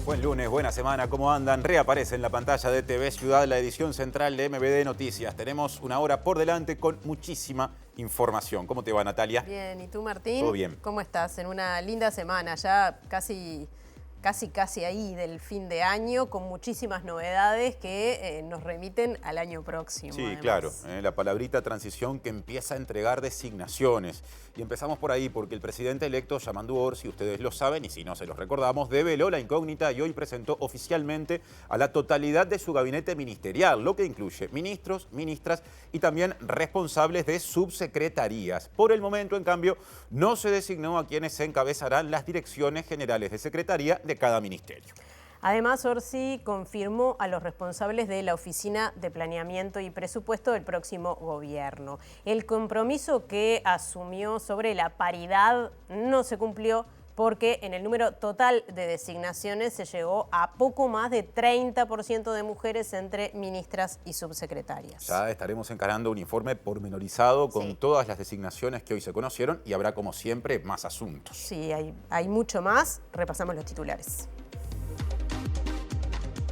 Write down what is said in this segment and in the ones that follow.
Buen lunes, buena semana, ¿cómo andan? Reaparece en la pantalla de TV Ciudad la edición central de MBD Noticias. Tenemos una hora por delante con muchísima información. ¿Cómo te va, Natalia? Bien, ¿y tú, Martín? Todo bien. ¿Cómo estás? En una linda semana, ya casi ahí del fin de año, con muchísimas novedades que nos remiten al año próximo. Sí, además. claro, la palabrita transición que empieza a entregar designaciones. Y empezamos por ahí porque el presidente electo, Yamandu Orsi, ustedes lo saben y si no se los recordamos, develó la incógnita y hoy presentó oficialmente a la totalidad de su gabinete ministerial, lo que incluye ministros, ministras y también responsables de subsecretarías. Por el momento, en cambio, no se designó a quienes encabezarán las direcciones generales de secretaría de cada ministerio. Además, Orsi confirmó a los responsables de la Oficina de Planeamiento y Presupuesto del próximo gobierno. El compromiso que asumió sobre la paridad no se cumplió porque en el número total de designaciones se llegó a poco más de 30% de mujeres entre ministras y subsecretarias. Ya estaremos encarando un informe pormenorizado con todas las designaciones que hoy se conocieron y habrá, como siempre, más asuntos. Sí, hay mucho más. Repasamos los titulares.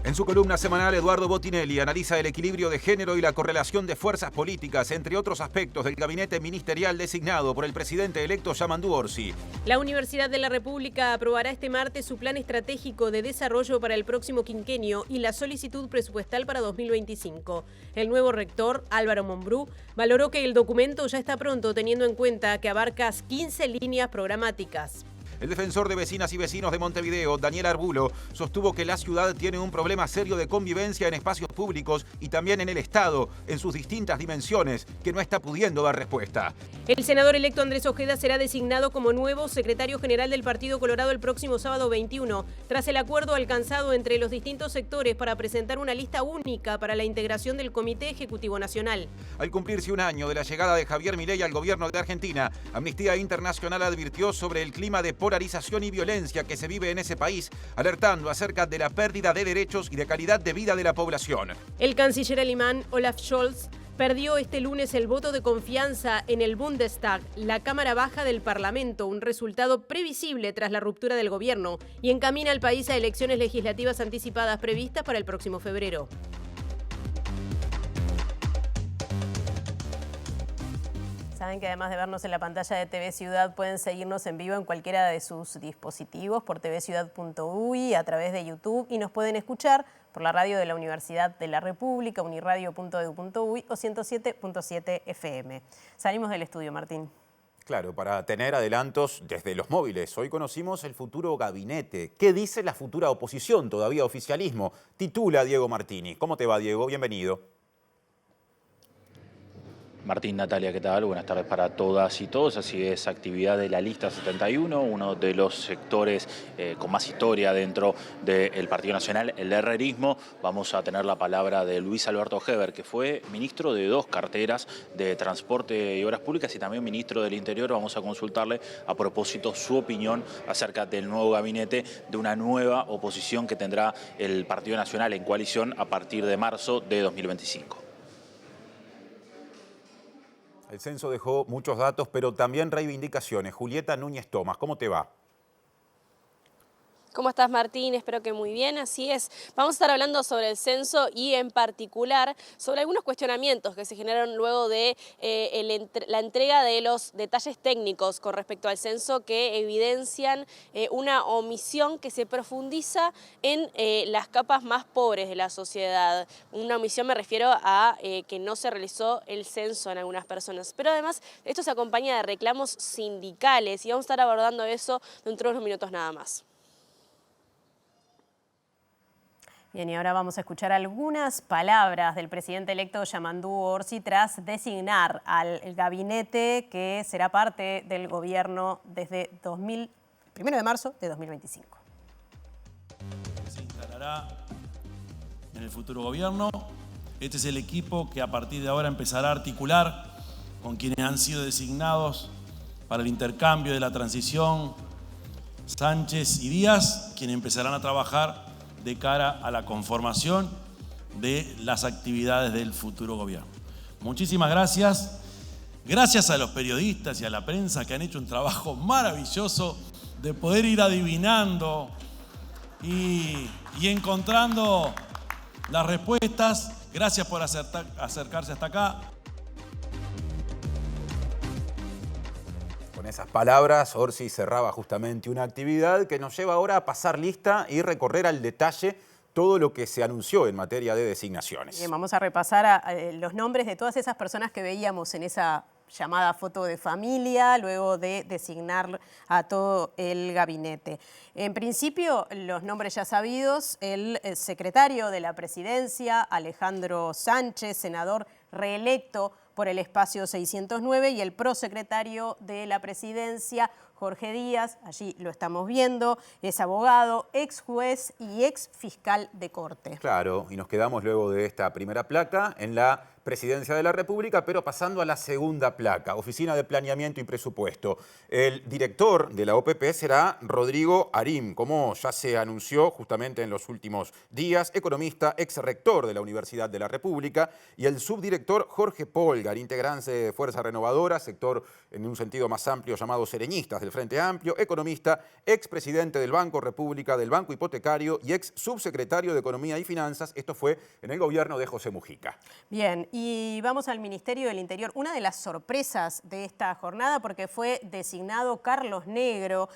En su columna semanal, Eduardo Botinelli analiza el equilibrio de género y la correlación de fuerzas políticas, entre otros aspectos del gabinete ministerial designado por el presidente electo Yamandu Orsi. La Universidad de la República aprobará este martes su plan estratégico de desarrollo para el próximo quinquenio y la solicitud presupuestal para 2025. El nuevo rector, Álvaro Mombrú, valoró que el documento ya está pronto, teniendo en cuenta que abarca 15 líneas programáticas. El defensor de vecinas y vecinos de Montevideo, Daniel Arbulo, sostuvo que la ciudad tiene un problema serio de convivencia en espacios públicos y también en el Estado, en sus distintas dimensiones, que no está pudiendo dar respuesta. El senador electo Andrés Ojeda será designado como nuevo secretario general del Partido Colorado el próximo sábado 21, tras el acuerdo alcanzado entre los distintos sectores para presentar una lista única para la integración del Comité Ejecutivo Nacional. Al cumplirse un año de la llegada de Javier Milei al gobierno de Argentina, Amnistía Internacional advirtió sobre el clima de polarización y violencia que se vive en ese país, alertando acerca de la pérdida de derechos y de calidad de vida de la población. El canciller alemán Olaf Scholz perdió este lunes el voto de confianza en el Bundestag, la Cámara Baja del Parlamento, un resultado previsible tras la ruptura del gobierno, y encamina al país a elecciones legislativas anticipadas previstas para el próximo febrero. Saben que además de vernos en la pantalla de TV Ciudad, pueden seguirnos en vivo en cualquiera de sus dispositivos por tvciudad.uy, a través de YouTube, y nos pueden escuchar por la radio de la Universidad de la República, uniradio.edu.uy o 107.7 FM. Salimos del estudio, Martín. Claro, para tener adelantos desde los móviles. Hoy conocimos el futuro gabinete. ¿Qué dice la futura oposición, todavía oficialismo? Titula Diego Martini. ¿Cómo te va, Diego? Bienvenido. Martín, Natalia, ¿qué tal? Buenas tardes para todas y todos. Así es, actividad de la Lista 71, uno de los sectores con más historia dentro del Partido Nacional, el herrerismo. Vamos a tener la palabra de Luis Alberto Heber, que fue ministro de 2 carteras de Transporte y Obras Públicas y también ministro del Interior. Vamos a consultarle a propósito su opinión acerca del nuevo gabinete, de una nueva oposición que tendrá el Partido Nacional en coalición a partir de marzo de 2025. El censo dejó muchos datos, pero también reivindicaciones. Julieta Núñez Tomás, ¿cómo te va? ¿Cómo estás, Martín? Espero que muy bien, así es. Vamos a estar hablando sobre el censo y en particular sobre algunos cuestionamientos que se generaron luego de la entrega de los detalles técnicos con respecto al censo que evidencian una omisión que se profundiza en las capas más pobres de la sociedad. Una omisión me refiero a que no se realizó el censo en algunas personas, pero además esto se acompaña de reclamos sindicales y vamos a estar abordando eso dentro de unos minutos nada más. Bien, y ahora vamos a escuchar algunas palabras del presidente electo Yamandu Orsi tras designar al gabinete que será parte del gobierno desde 1 de marzo de 2025. Se instalará en el futuro gobierno. Este es el equipo que a partir de ahora empezará a articular con quienes han sido designados para el intercambio de la transición, Sánchez y Díaz, quienes empezarán a trabajar de cara a la conformación de las actividades del futuro gobierno. Muchísimas gracias. Gracias a los periodistas y a la prensa que han hecho un trabajo maravilloso de poder ir adivinando y encontrando las respuestas. Gracias por acercarse hasta acá. Con esas palabras, Orsi cerraba justamente una actividad que nos lleva ahora a pasar lista y recorrer al detalle todo lo que se anunció en materia de designaciones. Bien, vamos a repasar los nombres de todas esas personas que veíamos en esa llamada foto de familia, luego de designar a todo el gabinete. En principio, los nombres ya sabidos: el secretario de la Presidencia, Alejandro Sánchez, senador reelecto por el espacio 609, y el prosecretario de la Presidencia, Jorge Díaz, allí lo estamos viendo, es abogado, ex juez y ex fiscal de corte. Claro, y nos quedamos luego de esta primera placa en la Presidencia de la República, pero pasando a la segunda placa, Oficina de Planeamiento y Presupuesto. El director de la OPP será Rodrigo Arim, como ya se anunció justamente en los últimos días, economista, ex rector de la Universidad de la República, y el subdirector Jorge Polgar, integrante de Fuerza Renovadora, sector en un sentido más amplio llamado Sereñistas del Frente Amplio, economista, ex presidente del Banco República, del Banco Hipotecario y ex subsecretario de Economía y Finanzas. Esto fue en el gobierno de José Mujica. Bien, y vamos al Ministerio del Interior. Una de las sorpresas de esta jornada, porque fue designado Carlos Negro.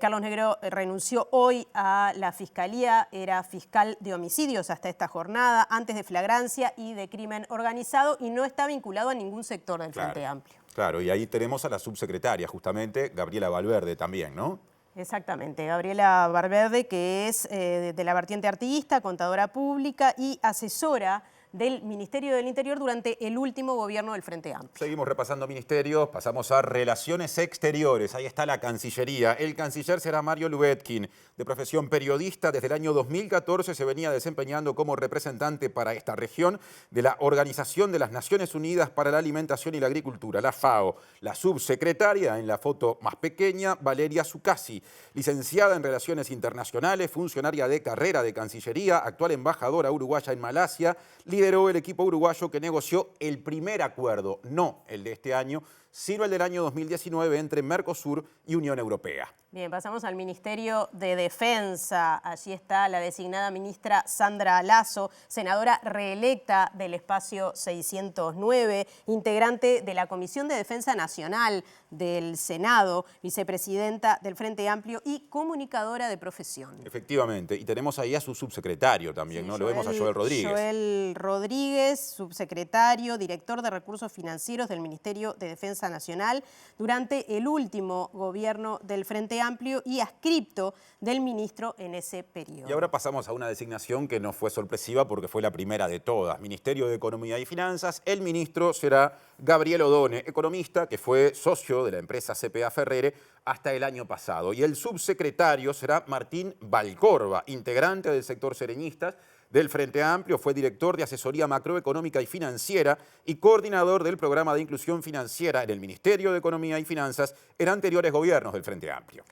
Carlos Negro renunció hoy a la Fiscalía, era fiscal de homicidios hasta esta jornada, antes de flagrancia y de crimen organizado, y no está vinculado a ningún sector del Frente Amplio. Claro, y ahí tenemos a la subsecretaria, justamente, Gabriela Valverde también, ¿no? Exactamente, Gabriela Valverde, que es de la vertiente artiguista, contadora pública y asesora del Ministerio del Interior durante el último gobierno del Frente Amplio. Seguimos repasando ministerios, pasamos a Relaciones Exteriores. Ahí está la Cancillería. El canciller será Mario Lubetkin, de profesión periodista. Desde el año 2014 se venía desempeñando como representante para esta región de la Organización de las Naciones Unidas para la Alimentación y la Agricultura, la FAO. La subsecretaria, en la foto más pequeña, Valeria Zuccasi, licenciada en Relaciones Internacionales, funcionaria de carrera de Cancillería, actual embajadora uruguaya en Malasia, lideró el equipo uruguayo que negoció el primer acuerdo, no el de este año, sino el del año 2019 entre Mercosur y Unión Europea. Bien, pasamos al Ministerio de Defensa. Allí está la designada ministra Sandra Lasso, senadora reelecta del espacio 609, integrante de la Comisión de Defensa Nacional del Senado, vicepresidenta del Frente Amplio y comunicadora de profesión. Efectivamente, y tenemos ahí a su subsecretario también, sí, ¿no? Lo vemos a Joel Rodríguez. Joel Rodríguez, subsecretario, director de Recursos Financieros del Ministerio de Defensa Nacional durante el último gobierno del Frente Amplio y adscripto del ministro en ese periodo. Y ahora pasamos a una designación que no fue sorpresiva porque fue la primera de todas. Ministerio de Economía y Finanzas. El ministro será Gabriel Odone, economista que fue socio de la empresa CPA Ferrere hasta el año pasado. Y el subsecretario será Martín Valcorba, integrante del sector Sereñistas del Frente Amplio, fue director de Asesoría Macroeconómica y Financiera y coordinador del Programa de Inclusión Financiera en el Ministerio de Economía y Finanzas en anteriores gobiernos del Frente Amplio.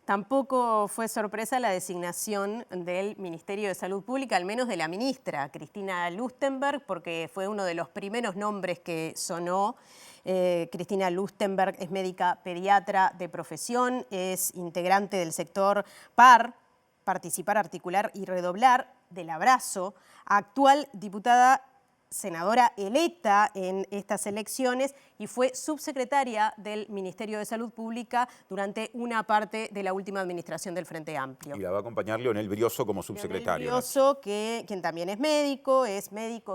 Tampoco fue sorpresa la designación del Ministerio de Salud Pública, al menos de la ministra Cristina Lustenberg, porque fue uno de los primeros nombres que sonó. Cristina Lustenberg es médica pediatra de profesión, es integrante del sector PAR, Participar, Articular y Redoblar, del Abrazo, actual diputada senadora electa en estas elecciones y fue subsecretaria del Ministerio de Salud Pública durante una parte de la última administración del Frente Amplio. Y la va a acompañar Leonel Brioso como subsecretario. Leonel Brioso, quien también es médico,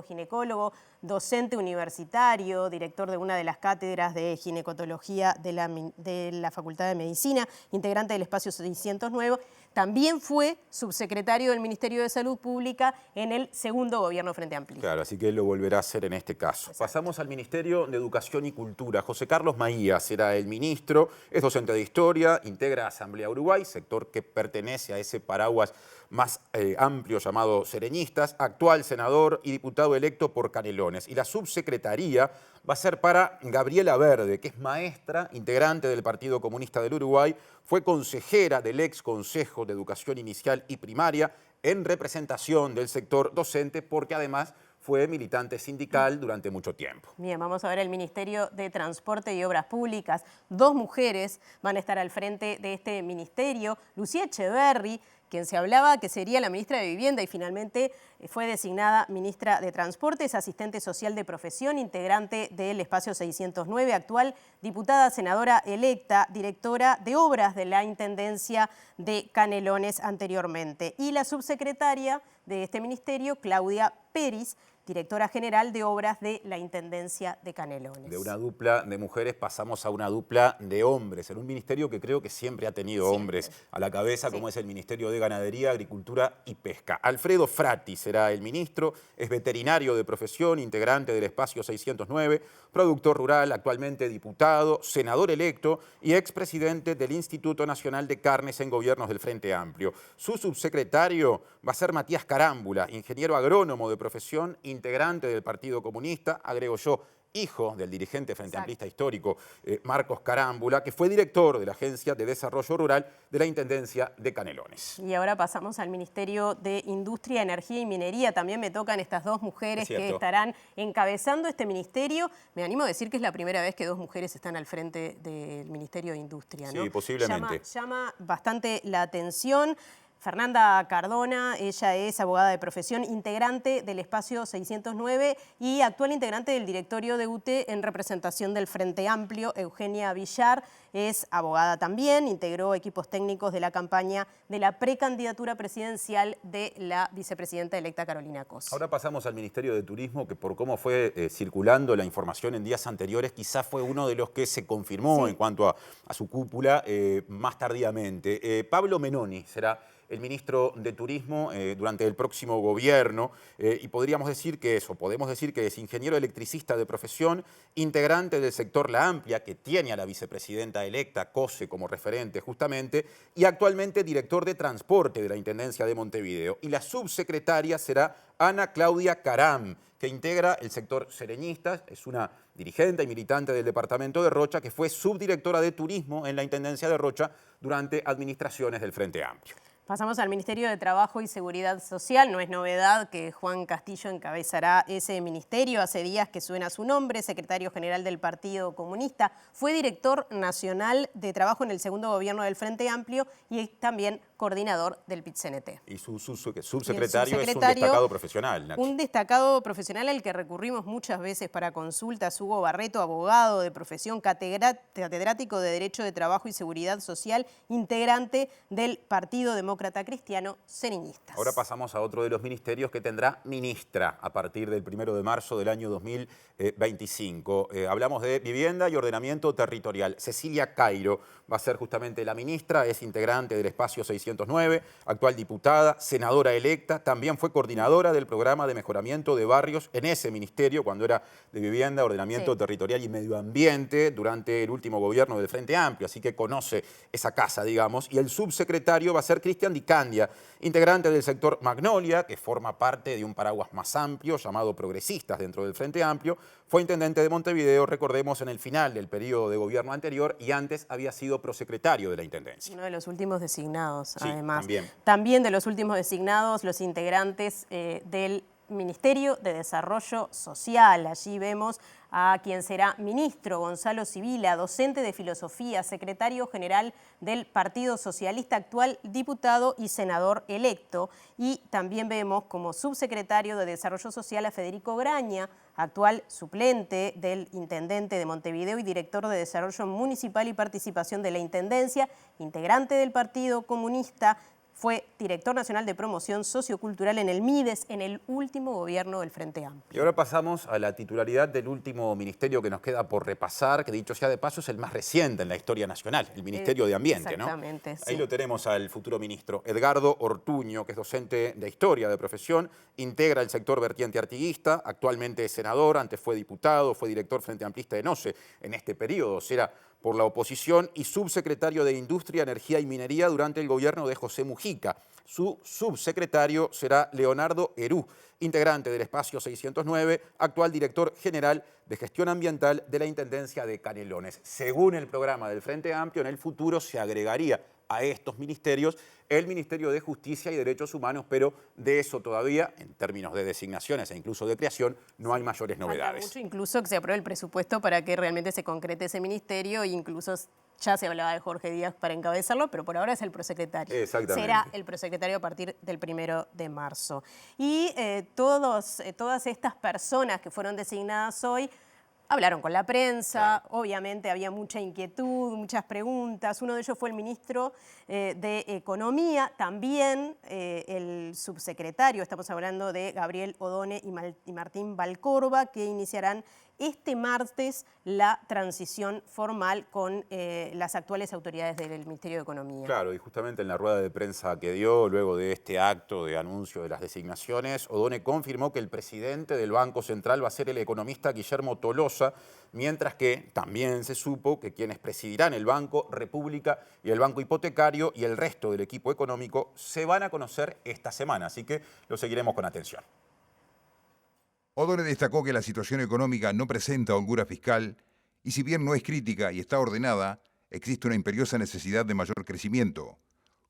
ginecólogo, docente universitario, director de una de las cátedras de ginecotología de la Facultad de Medicina, integrante del espacio 609. También fue subsecretario del Ministerio de Salud Pública en el segundo gobierno Frente Amplio. Claro, así que él lo volverá a hacer en este caso. Exacto. Pasamos al Ministerio de Educación y Cultura. José Carlos Maía será el ministro, es docente de Historia, integra Asamblea Uruguay, sector que pertenece a ese paraguas más amplio llamado Sereñistas, actual senador y diputado electo por Canelones. Y la subsecretaría va a ser para Gabriela Verde, que es maestra, integrante del Partido Comunista del Uruguay, fue consejera del ex Consejo de Educación Inicial y Primaria en representación del sector docente, porque además fue militante sindical durante mucho tiempo. Bien, vamos a ver el Ministerio de Transporte y Obras Públicas. 2 mujeres van a estar al frente de este ministerio. Lucía Echeverri, quien se hablaba que sería la ministra de Vivienda y finalmente fue designada ministra de Transporte, es asistente social de profesión, integrante del Espacio 609, actual diputada, senadora electa, directora de obras de la Intendencia de Canelones anteriormente. Y la subsecretaria de este ministerio, Claudia Peris, directora general de obras de la Intendencia de Canelones. De una dupla de mujeres pasamos a una dupla de hombres, en un ministerio que creo que siempre ha tenido hombres a la cabeza, como es el Ministerio de Ganadería, Agricultura y Pesca. Alfredo Frati será el ministro, es veterinario de profesión, integrante del Espacio 609, productor rural, actualmente diputado, senador electo y expresidente del Instituto Nacional de Carnes en gobiernos del Frente Amplio. Su subsecretario va a ser Matías Carámbula, ingeniero agrónomo de profesión, integrante del Partido Comunista, agrego yo, hijo del dirigente frente amplista histórico Marcos Carámbula, que fue director de la Agencia de Desarrollo Rural de la Intendencia de Canelones. Y ahora pasamos al Ministerio de Industria, Energía y Minería. También me tocan estas dos mujeres que estarán encabezando este ministerio. Me animo a decir que es la primera vez que dos mujeres están al frente del Ministerio de Industria, ¿no? Sí, posiblemente. Llama bastante la atención. Fernanda Cardona, ella es abogada de profesión, integrante del Espacio 609 y actual integrante del directorio de UTE en representación del Frente Amplio. Eugenia Villar es abogada también, integró equipos técnicos de la campaña de la precandidatura presidencial de la vicepresidenta electa Carolina Cos. Ahora pasamos al Ministerio de Turismo, que por cómo fue circulando la información en días anteriores, quizás fue uno de los que se confirmó en cuanto a su cúpula más tardíamente. Pablo Menoni será el ministro de Turismo durante el próximo gobierno y podemos decir que es ingeniero electricista de profesión, integrante del sector La Amplia, que tiene a la vicepresidenta electa Cose como referente justamente, y actualmente director de transporte de la Intendencia de Montevideo. Y la subsecretaria será Ana Claudia Caram, que integra el sector sereñista, es una dirigente y militante del departamento de Rocha, que fue subdirectora de Turismo en la Intendencia de Rocha durante administraciones del Frente Amplio. Pasamos al Ministerio de Trabajo y Seguridad Social. No es novedad que Juan Castillo encabezará ese ministerio. Hace días que suena su nombre, secretario general del Partido Comunista. Fue director nacional de trabajo en el segundo gobierno del Frente Amplio y también coordinador del PIT-CNT. Y su subsecretario es un destacado profesional, Nachi. Un destacado profesional al que recurrimos muchas veces para consultas. Hugo Barreto, abogado de profesión, catedrático de Derecho de Trabajo y Seguridad Social, integrante del Partido Demócrata Cristiano Sereñistas. Ahora pasamos a otro de los ministerios que tendrá ministra a partir del 1 de marzo del año 2025. Hablamos de Vivienda y Ordenamiento Territorial. Cecilia Cairo va a ser justamente la ministra, es integrante del Espacio 609, actual diputada, senadora electa, también fue coordinadora del programa de mejoramiento de barrios en ese ministerio cuando era de Vivienda, Ordenamiento Territorial y Medio Ambiente durante el último gobierno del Frente Amplio, así que conoce esa casa, digamos. Y el subsecretario va a ser Cristian Di Candia, integrante del sector Magnolia, que forma parte de un paraguas más amplio llamado Progresistas dentro del Frente Amplio. Fue intendente de Montevideo, recordemos, en el final del periodo de gobierno anterior y antes había sido prosecretario de la Intendencia. Uno de los últimos designados, sí, además. También de los últimos designados, los integrantes del Ministerio de Desarrollo Social. Allí vemos a quien será ministro, Gonzalo Sibila, docente de filosofía, secretario general del Partido Socialista, actual diputado y senador electo. Y también vemos como subsecretario de Desarrollo Social a Federico Graña, actual suplente del intendente de Montevideo y director de Desarrollo Municipal y Participación de la Intendencia, integrante del Partido Comunista. Fue director nacional de promoción sociocultural en el MIDES en el último gobierno del Frente Amplio. Y ahora pasamos a la titularidad del último ministerio que nos queda por repasar, que dicho sea de paso es el más reciente en la historia nacional, el Ministerio de Ambiente, ¿no? Exactamente, sí. Ahí lo tenemos al futuro ministro, Edgardo Ortuño, que es docente de Historia de profesión, integra el sector vertiente artiguista, actualmente es senador, antes fue diputado, fue director Frente Amplista de NOCE, en este periodo será por la oposición y subsecretario de Industria, Energía y Minería durante el gobierno de José Mujica. Su subsecretario será Leonardo Herú, integrante del Espacio 609, actual director general de Gestión Ambiental de la Intendencia de Canelones. Según el programa del Frente Amplio, en el futuro se agregaría a estos ministerios el Ministerio de Justicia y Derechos Humanos, pero de eso todavía, en términos de designaciones e incluso de creación, no hay mayores novedades. Mucho, incluso que se apruebe el presupuesto para que realmente se concrete ese ministerio, e incluso ya se hablaba de Jorge Díaz para encabezarlo, pero por ahora es el prosecretario. Exactamente. Será el prosecretario a partir del 1 de marzo. Y todas estas personas que fueron designadas hoy hablaron con la prensa, obviamente había mucha inquietud, muchas preguntas. Uno de ellos fue el ministro de Economía, también el subsecretario, estamos hablando de Gabriel Odone y Martín Valcorba, que iniciarán este martes la transición formal con las actuales autoridades del Ministerio de Economía. Claro, y justamente en la rueda de prensa que dio, luego de este acto de anuncio de las designaciones, Odone confirmó que el presidente del Banco Central va a ser el economista Guillermo Tolosa, mientras que también se supo que quienes presidirán el Banco República y el Banco Hipotecario y el resto del equipo económico se van a conocer esta semana, así que lo seguiremos con atención. Odone destacó que la situación económica no presenta holgura fiscal y si bien no es crítica y está ordenada, existe una imperiosa necesidad de mayor crecimiento.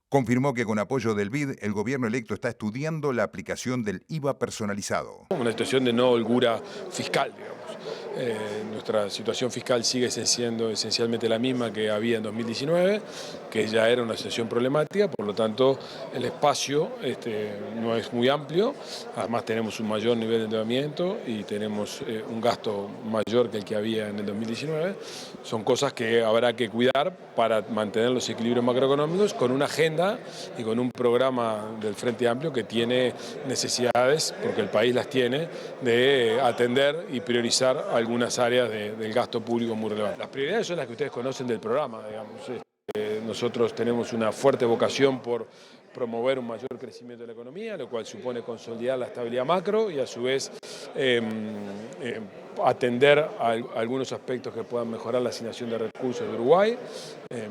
Confirmó que con apoyo del BID, el gobierno electo está estudiando la aplicación del IVA personalizado. Una situación de no holgura fiscal, digamos. Nuestra situación fiscal sigue siendo esencialmente la misma que había en 2019, que ya era una situación problemática, por lo tanto el espacio no es muy amplio, además tenemos un mayor nivel de endeudamiento y tenemos un gasto mayor que el que había en el 2019. Son cosas que habrá que cuidar para mantener los equilibrios macroeconómicos con una agenda y con un programa del Frente Amplio que tiene necesidades, porque el país las tiene, de atender y priorizar algunas áreas del gasto público muy relevantes. Las prioridades son las que ustedes conocen del programa, digamos. Nosotros tenemos una fuerte vocación por promover un mayor crecimiento de la economía, lo cual supone consolidar la estabilidad macro y a su vez atender a algunos aspectos que puedan mejorar la asignación de recursos de Uruguay,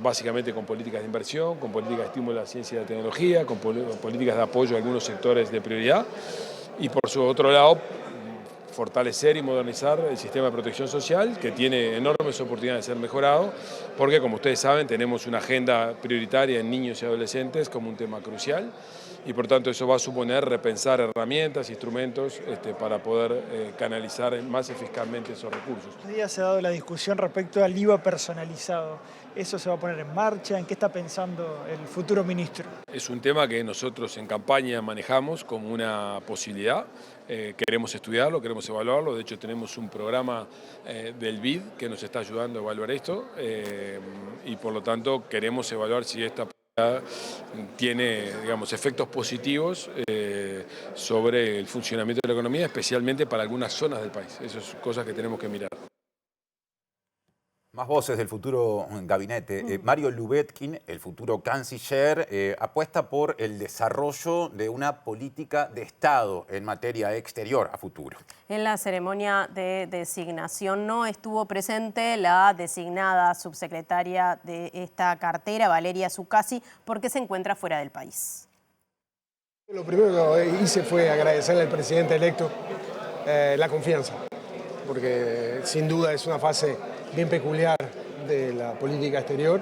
básicamente con políticas de inversión, con políticas de estímulo a la ciencia y la tecnología, con políticas de apoyo a algunos sectores de prioridad y por su otro lado fortalecer y modernizar el sistema de protección social, que tiene enormes oportunidades de ser mejorado, porque como ustedes saben tenemos una agenda prioritaria en niños y adolescentes como un tema crucial y por tanto eso va a suponer repensar herramientas, instrumentos para poder canalizar más eficazmente esos recursos. Hoy día se ha dado la discusión respecto al IVA personalizado. ¿Eso se va a poner en marcha? ¿En qué está pensando el futuro ministro? Es un tema que nosotros en campaña manejamos como una posibilidad. Queremos estudiarlo, queremos evaluarlo. De hecho, tenemos un programa del BID que nos está ayudando a evaluar esto y por lo tanto queremos evaluar si esta tiene, digamos, efectos positivos sobre el funcionamiento de la economía, especialmente para algunas zonas del país. Esas son cosas que tenemos que mirar. Más voces del futuro gabinete. Mario Lubetkin, el futuro canciller, apuesta por el desarrollo de una política de Estado en materia exterior a futuro. En la ceremonia de designación no estuvo presente la designada subsecretaria de esta cartera, Valeria Zuccasi, porque se encuentra fuera del país. Lo primero que hice fue agradecerle al presidente electo la confianza, porque sin duda es una fase bien peculiar de la política exterior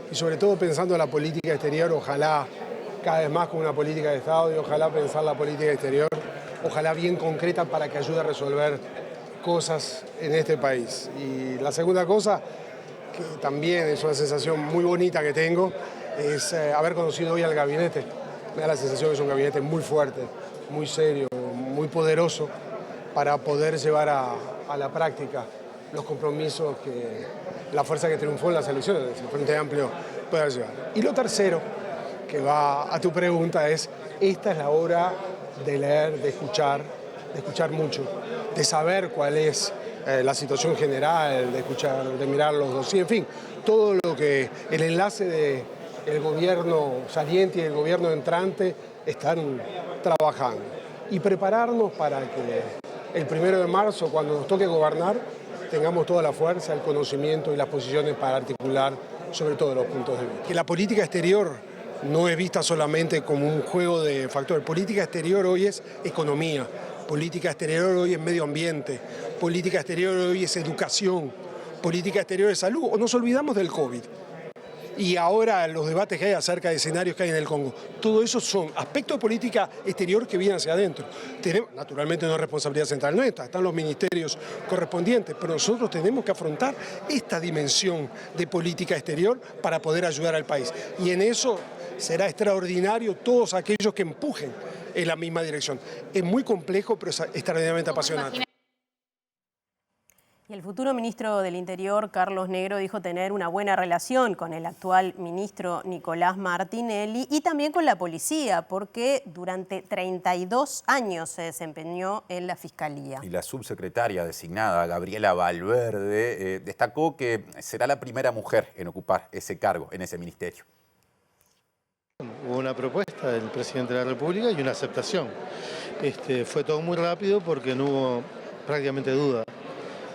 y sobre todo pensando en la política exterior, ojalá cada vez más como una política de Estado y ojalá pensar la política exterior, ojalá bien concreta para que ayude a resolver cosas en este país. Y la segunda cosa, que también es una sensación muy bonita que tengo, es haber conocido hoy al gabinete. Me da la sensación que es un gabinete muy fuerte, muy serio, muy poderoso para poder llevar a la práctica los compromisos que la fuerza que triunfó en las elecciones, el Frente Amplio, pueda llevar. Y lo tercero, que va a tu pregunta, es esta es la hora de leer, de escuchar mucho, de saber cuál es la situación general, de escuchar, de mirar los dossiers, en fin, todo lo que el enlace del gobierno saliente y del gobierno entrante están trabajando. Y prepararnos para que el 1 de marzo, cuando nos toque gobernar, tengamos toda la fuerza, el conocimiento y las posiciones para articular sobre todo los puntos de vista. Que la política exterior no es vista solamente como un juego de factores. Política exterior hoy es economía, política exterior hoy es medio ambiente, política exterior hoy es educación, política exterior es salud. O nos olvidamos del COVID. y ahora los debates que hay acerca de escenarios que hay en el Congo. Todo eso son aspectos de política exterior que vienen hacia adentro. Naturalmente no es responsabilidad central nuestra, están los ministerios correspondientes, pero nosotros tenemos que afrontar esta dimensión de política exterior para poder ayudar al país. Y en eso será extraordinario todos aquellos que empujen en la misma dirección. Es muy complejo, pero es extraordinariamente apasionante. Y el futuro ministro del Interior, Carlos Negro, dijo tener una buena relación con el actual ministro Nicolás Martinelli y también con la policía, porque durante 32 años se desempeñó en la Fiscalía. Y la subsecretaria designada, Gabriela Valverde, destacó que será la primera mujer en ocupar ese cargo en ese ministerio. Hubo una propuesta del presidente de la República y una aceptación. Fue todo muy rápido porque no hubo prácticamente duda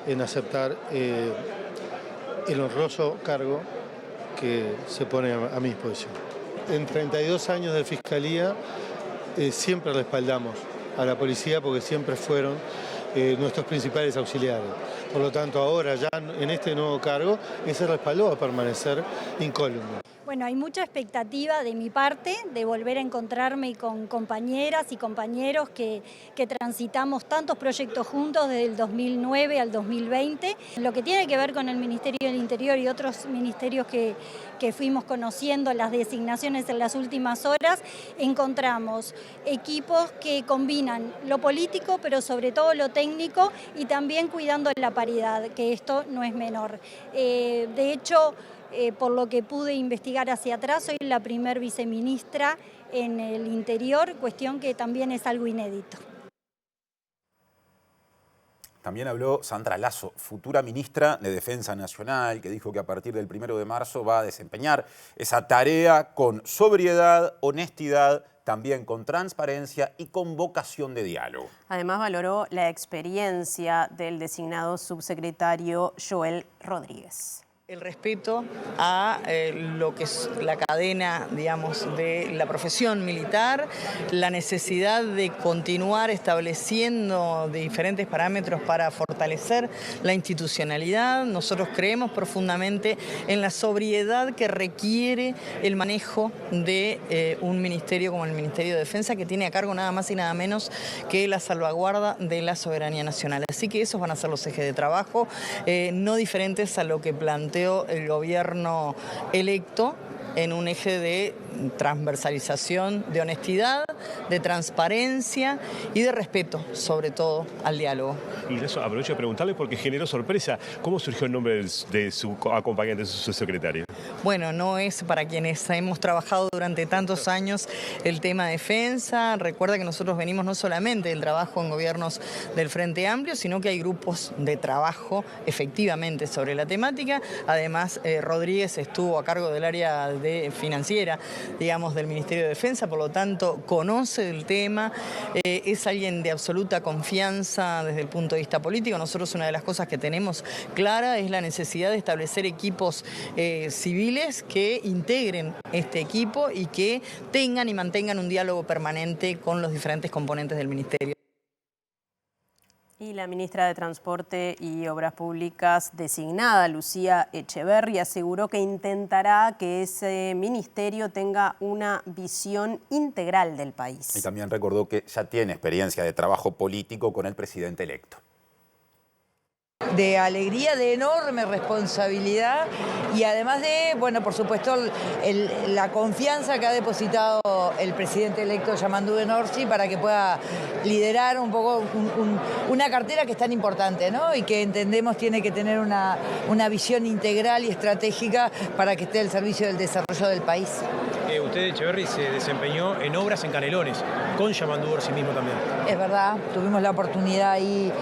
en aceptar el honroso cargo que se pone a mi disposición. En 32 años de Fiscalía siempre respaldamos a la policía porque siempre fueron nuestros principales auxiliares. Por lo tanto, ahora ya en este nuevo cargo, ese respaldo va a permanecer incólume. Bueno, hay mucha expectativa de mi parte de volver a encontrarme con compañeras y compañeros que transitamos tantos proyectos juntos desde el 2009 al 2020. Lo que tiene que ver con el Ministerio del Interior y otros ministerios que fuimos conociendo, las designaciones en las últimas horas, encontramos equipos que combinan lo político, pero sobre todo lo técnico y también cuidando la paridad, que esto no es menor. De hecho, por lo que pude investigar hacia atrás, soy la primer viceministra en el Interior, cuestión que también es algo inédito. También habló Sandra Lasso, futura ministra de Defensa Nacional, que dijo que a partir del 1 de marzo va a desempeñar esa tarea con sobriedad, honestidad, también con transparencia y con vocación de diálogo. Además valoró la experiencia del designado subsecretario Joel Rodríguez. El respeto a lo que es la cadena, digamos, de la profesión militar, la necesidad de continuar estableciendo diferentes parámetros para fortalecer la institucionalidad. Nosotros creemos profundamente en la sobriedad que requiere el manejo de un ministerio como el Ministerio de Defensa, que tiene a cargo nada más y nada menos que la salvaguarda de la soberanía nacional. Así que esos van a ser los ejes de trabajo, no diferentes a lo que plantea el gobierno electo en un eje de transversalización, de honestidad, de transparencia y de respeto, sobre todo, al diálogo. Y eso aprovecho de preguntarle porque generó sorpresa. ¿Cómo surgió el nombre de su acompañante, de su secretario? Bueno, no es para quienes hemos trabajado durante tantos años el tema defensa. Recuerda que nosotros venimos no solamente del trabajo en gobiernos del Frente Amplio, sino que hay grupos de trabajo efectivamente sobre la temática. Además, Rodríguez estuvo a cargo del área financiera, digamos, del Ministerio de Defensa, por lo tanto conoce el tema, es alguien de absoluta confianza desde el punto de vista político. Nosotros una de las cosas que tenemos clara es la necesidad de establecer equipos civiles que integren este equipo y que tengan y mantengan un diálogo permanente con los diferentes componentes del Ministerio. Y la ministra de Transporte y Obras Públicas designada, Lucía Echeverri, aseguró que intentará que ese ministerio tenga una visión integral del país. Y también recordó que ya tiene experiencia de trabajo político con el presidente electo. De alegría, de enorme responsabilidad y además de, bueno, por supuesto, la confianza que ha depositado el presidente electo Yamandu Benhorzi para que pueda liderar un poco una cartera que es tan importante, ¿no? Y que entendemos tiene que tener una visión integral y estratégica para que esté al servicio del desarrollo del país. Usted, Echeverri, se desempeñó en obras en Canelones, con Yamandu Benhorzi mismo también. Es verdad, tuvimos la oportunidad ahí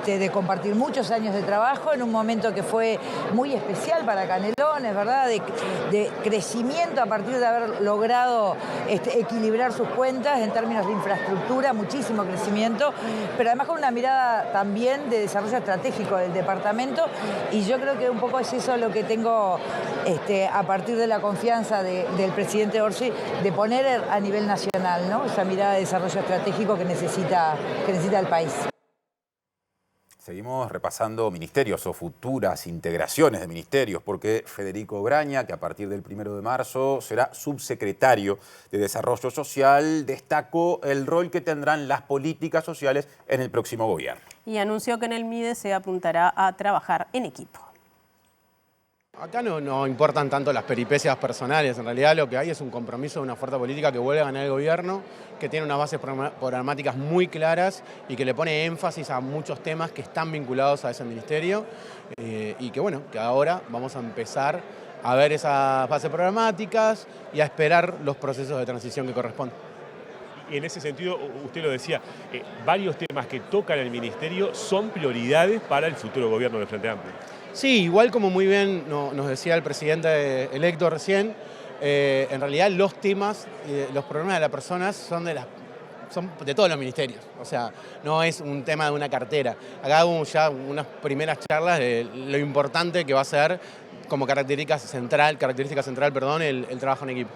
de compartir muchos años de trabajo en un momento que fue muy especial para Canelones, ¿verdad? De crecimiento a partir de haber logrado equilibrar sus cuentas en términos de infraestructura, muchísimo crecimiento, pero además con una mirada también de desarrollo estratégico del departamento, y yo creo que un poco es eso lo que tengo a partir de la confianza del presidente Orsi de poner a nivel nacional, ¿no? Esa mirada de desarrollo estratégico que necesita el país. Seguimos repasando ministerios o futuras integraciones de ministerios, porque Federico Graña, que a partir del 1 de marzo será subsecretario de Desarrollo Social, destacó el rol que tendrán las políticas sociales en el próximo gobierno. Y anunció que en el MIDE se apuntará a trabajar en equipo. Acá no importan tanto las peripecias personales, en realidad lo que hay es un compromiso de una fuerza política que vuelve a ganar el gobierno, que tiene unas bases programáticas muy claras y que le pone énfasis a muchos temas que están vinculados a ese ministerio y que bueno, que ahora vamos a empezar a ver esas bases programáticas y a esperar los procesos de transición que corresponden. Y en ese sentido, usted lo decía, varios temas que tocan el ministerio son prioridades para el futuro gobierno del Frente Amplio. Sí, igual como muy bien nos decía el presidente electo recién, en realidad los temas, los problemas de las personas son de todos los ministerios. O sea, no es un tema de una cartera. Acá hubo ya unas primeras charlas de lo importante que va a ser como característica central, el trabajo en equipo.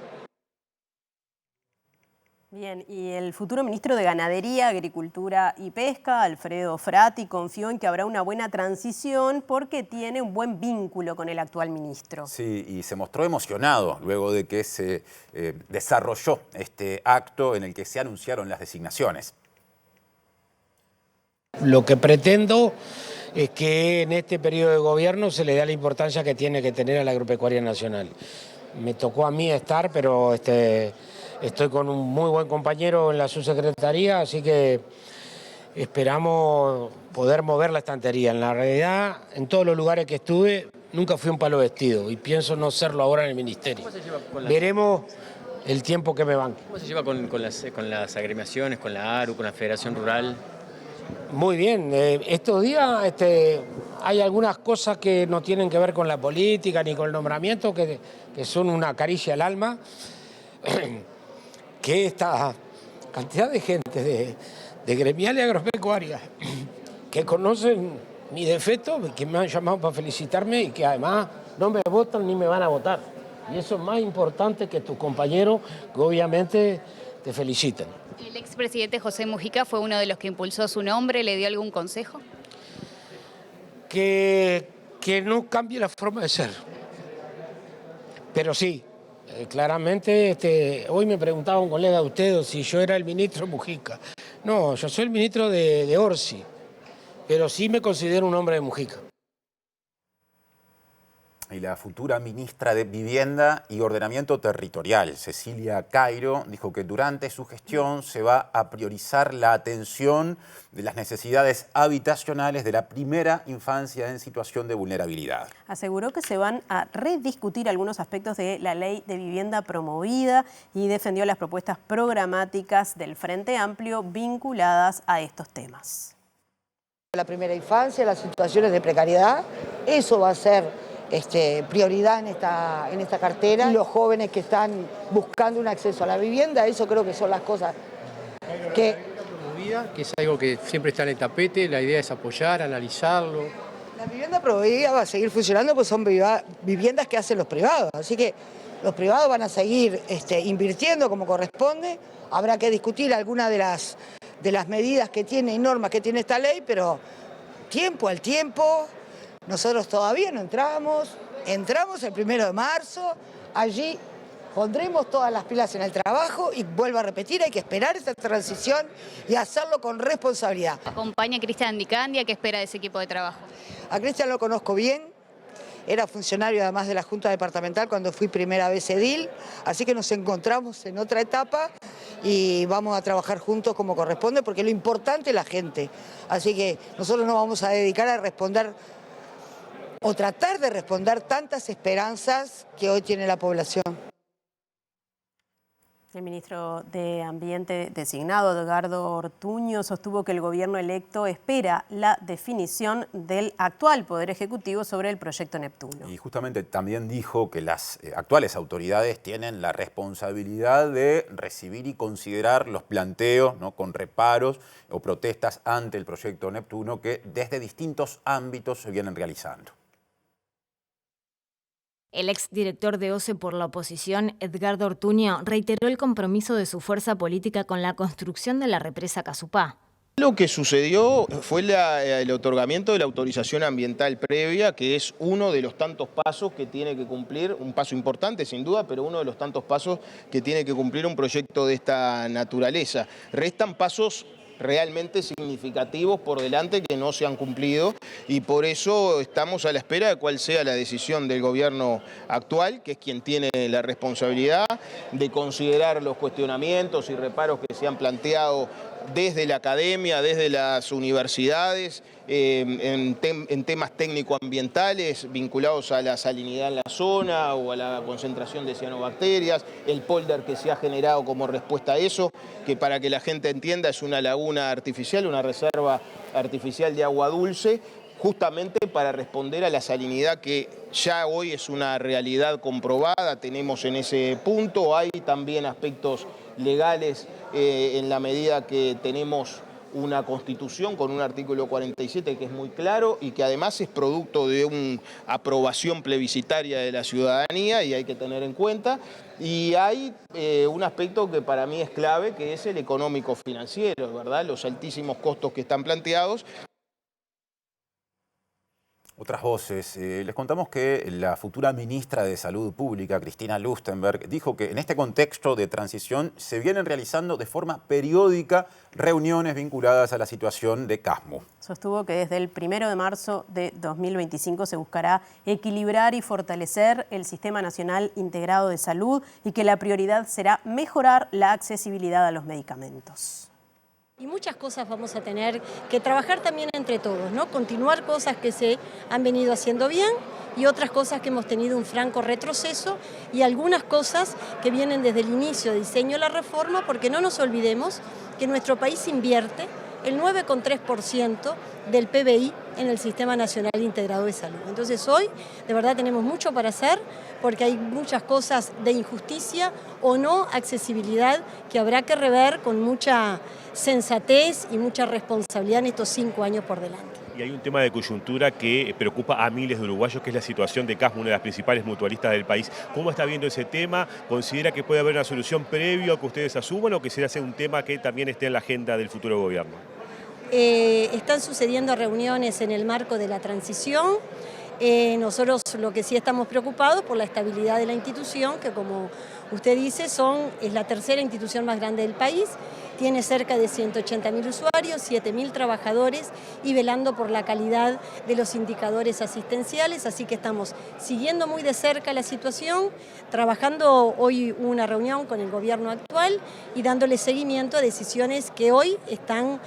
Bien, y el futuro ministro de Ganadería, Agricultura y Pesca, Alfredo Frati, confió en que habrá una buena transición porque tiene un buen vínculo con el actual ministro. Sí, y se mostró emocionado luego de que se desarrolló este acto en el que se anunciaron las designaciones. Lo que pretendo es que en este periodo de gobierno se le dé la importancia que tiene que tener a la agropecuaria nacional. Me tocó a mí estar, pero estoy con un muy buen compañero en la subsecretaría, así que esperamos poder mover la estantería. En la realidad, en todos los lugares que estuve, nunca fui un palo vestido y pienso no serlo ahora en el ministerio. ¿Cómo se lleva con Veremos el tiempo que me banque. ¿Cómo se lleva con las agremiaciones, con la ARU, con la Federación Rural? Muy bien, estos días hay algunas cosas que no tienen que ver con la política ni con el nombramiento, que son una caricia al alma. Que esta cantidad de gente de gremiales agropecuarias que conocen mi defecto, que me han llamado para felicitarme y que además no me votan ni me van a votar. Y eso es más importante que tus compañeros que obviamente te feliciten. ¿El expresidente José Mujica fue uno de los que impulsó su nombre? ¿Le dio algún consejo? Que no cambie la forma de ser. Pero sí. Claramente, hoy me preguntaba un colega de ustedes si yo era el ministro Mujica. No, yo soy el ministro de Orsi, pero sí me considero un hombre de Mujica. Y la futura ministra de Vivienda y Ordenamiento Territorial, Cecilia Cairo, dijo que durante su gestión se va a priorizar la atención de las necesidades habitacionales de la primera infancia en situación de vulnerabilidad. Aseguró que se van a rediscutir algunos aspectos de la ley de vivienda promovida y defendió las propuestas programáticas del Frente Amplio vinculadas a estos temas. La primera infancia, las situaciones de precariedad, eso va a ser prioridad en esta cartera. Y los jóvenes que están buscando un acceso a la vivienda, eso creo que son las cosas que es algo que siempre está en el tapete, la idea es apoyar, analizarlo. La vivienda promovida va a seguir funcionando porque son viviendas que hacen los privados, así que los privados van a seguir invirtiendo como corresponde. Habrá que discutir algunas de las medidas que tiene y normas que tiene esta ley, pero tiempo al tiempo. Nosotros todavía no entramos el 1 de marzo, allí pondremos todas las pilas en el trabajo y vuelvo a repetir, hay que esperar esta transición y hacerlo con responsabilidad. ¿Acompaña a Cristian Di Candia? ¿Qué espera de ese equipo de trabajo? A Cristian lo conozco bien, era funcionario además de la Junta Departamental cuando fui primera vez edil, así que nos encontramos en otra etapa y vamos a trabajar juntos como corresponde porque lo importante es la gente. Así que nosotros nos vamos a dedicar a responder o tratar de responder tantas esperanzas que hoy tiene la población. El ministro de Ambiente designado, Edgardo Ortuño, sostuvo que el gobierno electo espera la definición del actual Poder Ejecutivo sobre el proyecto Neptuno. Y justamente también dijo que las actuales autoridades tienen la responsabilidad de recibir y considerar los planteos, ¿no?, con reparos o protestas ante el proyecto Neptuno que desde distintos ámbitos se vienen realizando. El exdirector de OCE por la oposición, Edgardo Ortuño, reiteró el compromiso de su fuerza política con la construcción de la represa Casupá. Lo que sucedió fue el otorgamiento de la autorización ambiental previa, que es uno de los tantos pasos que tiene que cumplir, un paso importante sin duda, pero uno de los tantos pasos que tiene que cumplir un proyecto de esta naturaleza. Restan pasos realmente significativos por delante que no se han cumplido y por eso estamos a la espera de cuál sea la decisión del gobierno actual, que es quien tiene la responsabilidad de considerar los cuestionamientos y reparos que se han planteado desde la academia, desde las universidades, en temas técnico-ambientales vinculados a la salinidad en la zona o a la concentración de cianobacterias, el polder que se ha generado como respuesta a eso, que para que la gente entienda es una laguna artificial, una reserva artificial de agua dulce, justamente para responder a la salinidad que ya hoy es una realidad comprobada, tenemos en ese punto. Hay también aspectos legales en la medida que tenemos una constitución con un artículo 47 que es muy claro y que además es producto de una aprobación plebiscitaria de la ciudadanía y hay que tener en cuenta. Y hay un aspecto que para mí es clave, que es el económico-financiero, ¿verdad? Los altísimos costos que están planteados. Otras voces. Les contamos que la futura ministra de Salud Pública, Cristina Lustenberg, dijo que en este contexto de transición se vienen realizando de forma periódica reuniones vinculadas a la situación de Casmu. Sostuvo que desde el 1 de marzo de 2025 se buscará equilibrar y fortalecer el Sistema Nacional Integrado de Salud y que la prioridad será mejorar la accesibilidad a los medicamentos. Y muchas cosas vamos a tener que trabajar también entre todos, ¿no? Continuar cosas que se han venido haciendo bien y otras cosas que hemos tenido un franco retroceso y algunas cosas que vienen desde el inicio de diseño de la reforma, porque no nos olvidemos que nuestro país invierte el 9,3% del PBI en el Sistema Nacional Integrado de Salud. Entonces hoy de verdad tenemos mucho para hacer porque hay muchas cosas de injusticia o no accesibilidad que habrá que rever con mucha sensatez y mucha responsabilidad en estos 5 años por delante. Y hay un tema de coyuntura que preocupa a miles de uruguayos, que es la situación de Casmu, una de las principales mutualistas del país. ¿Cómo está viendo ese tema? ¿Considera que puede haber una solución previa a que ustedes asuman o que será un tema que también esté en la agenda del futuro gobierno? Están sucediendo reuniones en el marco de la transición. Nosotros lo que sí estamos preocupados por la estabilidad de la institución, que como usted dice es la tercera institución más grande del país, tiene cerca de 180.000 usuarios, 7.000 trabajadores y velando por la calidad de los indicadores asistenciales, así que estamos siguiendo muy de cerca la situación, trabajando hoy una reunión con el gobierno actual y dándole seguimiento a decisiones que hoy están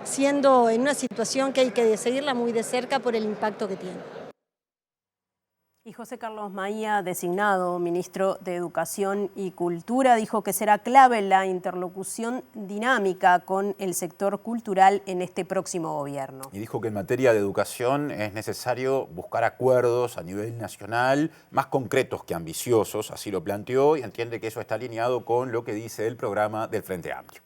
siendo en una situación que hay que seguirla muy de cerca por el impacto que tiene. Y José Carlos Maía, designado ministro de Educación y Cultura, dijo que será clave la interlocución dinámica con el sector cultural en este próximo gobierno. Y dijo que en materia de educación es necesario buscar acuerdos a nivel nacional más concretos que ambiciosos, así lo planteó y entiende que eso está alineado con lo que dice el programa del Frente Amplio.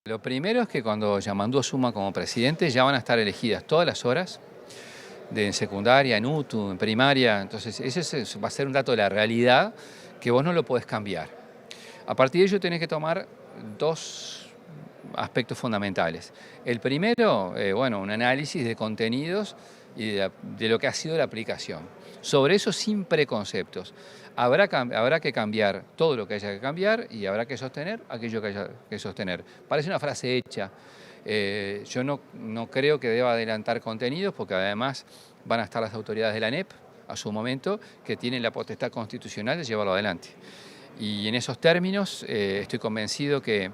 Lo primero es que cuando Yamandú asuma como presidente ya van a estar elegidas todas las horas en secundaria, en UTU, en primaria. Entonces ese va a ser un dato de la realidad que vos no lo podés cambiar. A partir de ello tenés que tomar 2 aspectos fundamentales. El primero, un análisis de contenidos y de lo que ha sido la aplicación. Sobre eso sin preconceptos. Habrá que cambiar todo lo que haya que cambiar y habrá que sostener aquello que haya que sostener. Parece una frase hecha. Yo no creo que deba adelantar contenidos porque además van a estar las autoridades de la ANEP a su momento que tienen la potestad constitucional de llevarlo adelante. Y en esos términos estoy convencido que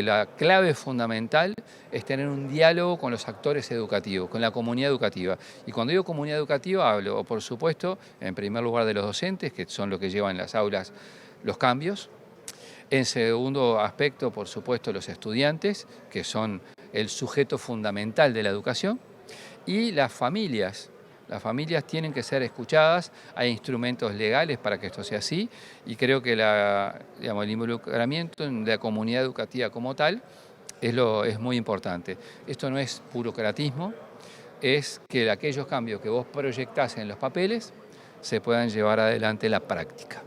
la clave fundamental es tener un diálogo con los actores educativos, con la comunidad educativa. Y cuando digo comunidad educativa hablo, por supuesto, en primer lugar de los docentes, que son los que llevan en las aulas los cambios. En segundo aspecto, por supuesto, los estudiantes, que son el sujeto fundamental de la educación, y las familias. Las familias tienen que ser escuchadas, hay instrumentos legales para que esto sea así, y creo que el involucramiento en la comunidad educativa como tal es muy importante. Esto no es burocratismo, es que aquellos cambios que vos proyectás en los papeles se puedan llevar adelante en la práctica.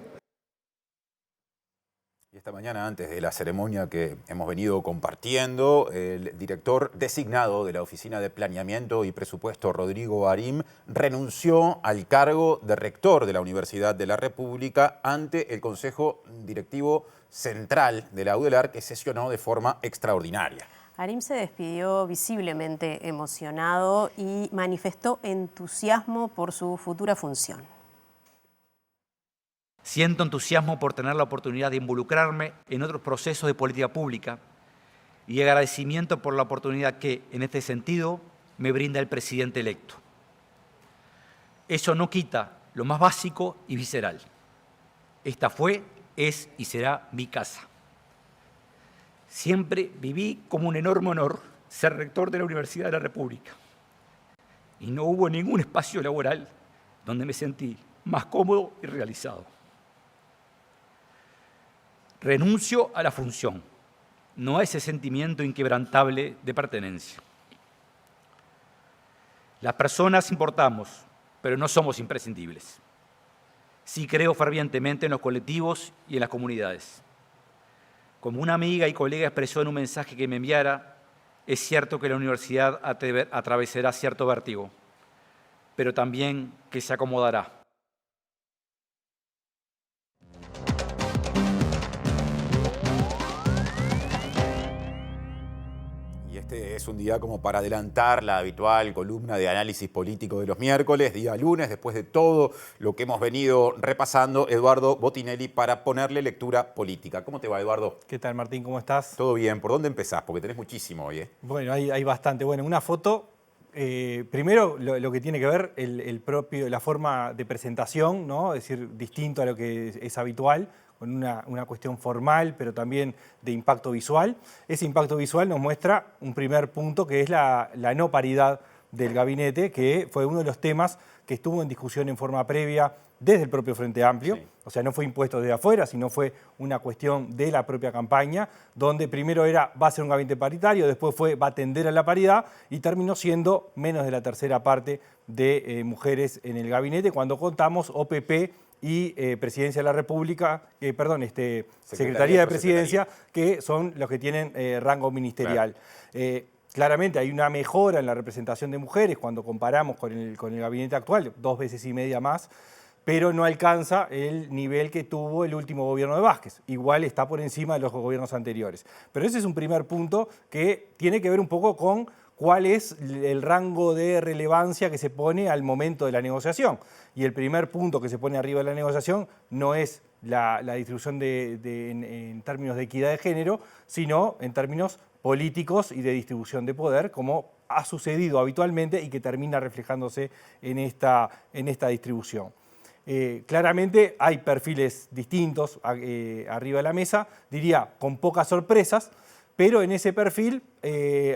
Y esta mañana, antes de la ceremonia que hemos venido compartiendo, el director designado de la Oficina de Planeamiento y Presupuesto, Rodrigo Arim, renunció al cargo de rector de la Universidad de la República ante el Consejo Directivo Central de la UDELAR, que sesionó de forma extraordinaria. Arim se despidió visiblemente emocionado y manifestó entusiasmo por su futura función. Siento entusiasmo por tener la oportunidad de involucrarme en otros procesos de política pública y agradecimiento por la oportunidad que, en este sentido, me brinda el presidente electo. Eso no quita lo más básico y visceral. Esta fue, es y será mi casa. Siempre viví como un enorme honor ser rector de la Universidad de la República y no hubo ningún espacio laboral donde me sentí más cómodo y realizado. Renuncio a la función, no a ese sentimiento inquebrantable de pertenencia. Las personas importamos, pero no somos imprescindibles. Sí creo fervientemente en los colectivos y en las comunidades. Como una amiga y colega expresó en un mensaje que me enviara, es cierto que la universidad atravesará cierto vértigo, pero también que se acomodará. Este es un día como para adelantar la habitual columna de análisis político de los miércoles, día lunes, después de todo lo que hemos venido repasando, Eduardo Botinelli, para ponerle lectura política. ¿Cómo te va, Eduardo? ¿Qué tal, Martín? ¿Cómo estás? Todo bien. ¿Por dónde empezás? Porque tenés muchísimo hoy, ¿eh? Bueno, hay bastante. Bueno, una foto, primero lo que tiene que ver la forma de presentación, ¿no? Es decir, distinto a lo que es habitual, con una cuestión formal, pero también de impacto visual. Ese impacto visual nos muestra un primer punto, que es la no paridad del gabinete, que fue uno de los temas que estuvo en discusión en forma previa desde el propio Frente Amplio. Sí. O sea, no fue impuesto desde afuera, sino fue una cuestión de la propia campaña, donde primero va a ser un gabinete paritario, después va a tender a la paridad y terminó siendo menos de la tercera parte de mujeres en el gabinete, cuando contamos OPP y Presidencia de la República, Secretaría de Presidencia, que son los que tienen rango ministerial. Claro. Claramente hay una mejora en la representación de mujeres cuando comparamos con el gabinete actual, 2,5 veces más, pero no alcanza el nivel que tuvo el último gobierno de Vázquez. Igual está por encima de los gobiernos anteriores. Pero ese es un primer punto que tiene que ver un poco con cuál es el rango de relevancia que se pone al momento de la negociación. Y el primer punto que se pone arriba de la negociación no es la distribución en términos de equidad de género, sino en términos políticos y de distribución de poder, como ha sucedido habitualmente y que termina reflejándose en esta distribución. Claramente hay perfiles distintos arriba de la mesa, diría con pocas sorpresas, pero en ese perfil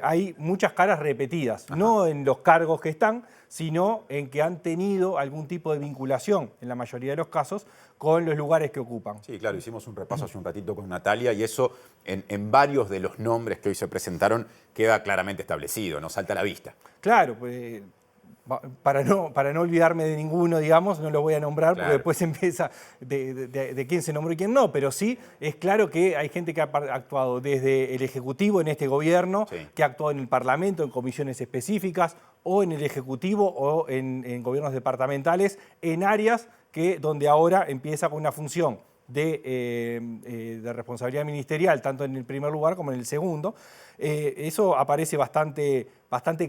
hay muchas caras repetidas, no en los cargos que están, sino en que han tenido algún tipo de vinculación, en la mayoría de los casos, con los lugares que ocupan. Sí, claro, hicimos un repaso hace un ratito con Natalia y eso en varios de los nombres que hoy se presentaron queda claramente establecido, no salta a la vista. Claro, pues para no olvidarme de ninguno, digamos, no lo voy a nombrar, claro, porque después empieza de quién se nombró y quién no, pero sí es claro que hay gente que ha actuado desde el Ejecutivo en este gobierno, sí, que ha actuado en el Parlamento, en comisiones específicas, o en el Ejecutivo o en gobiernos departamentales, en áreas donde ahora empieza con una función de responsabilidad ministerial, tanto en el primer lugar como en el segundo. Eso aparece bastante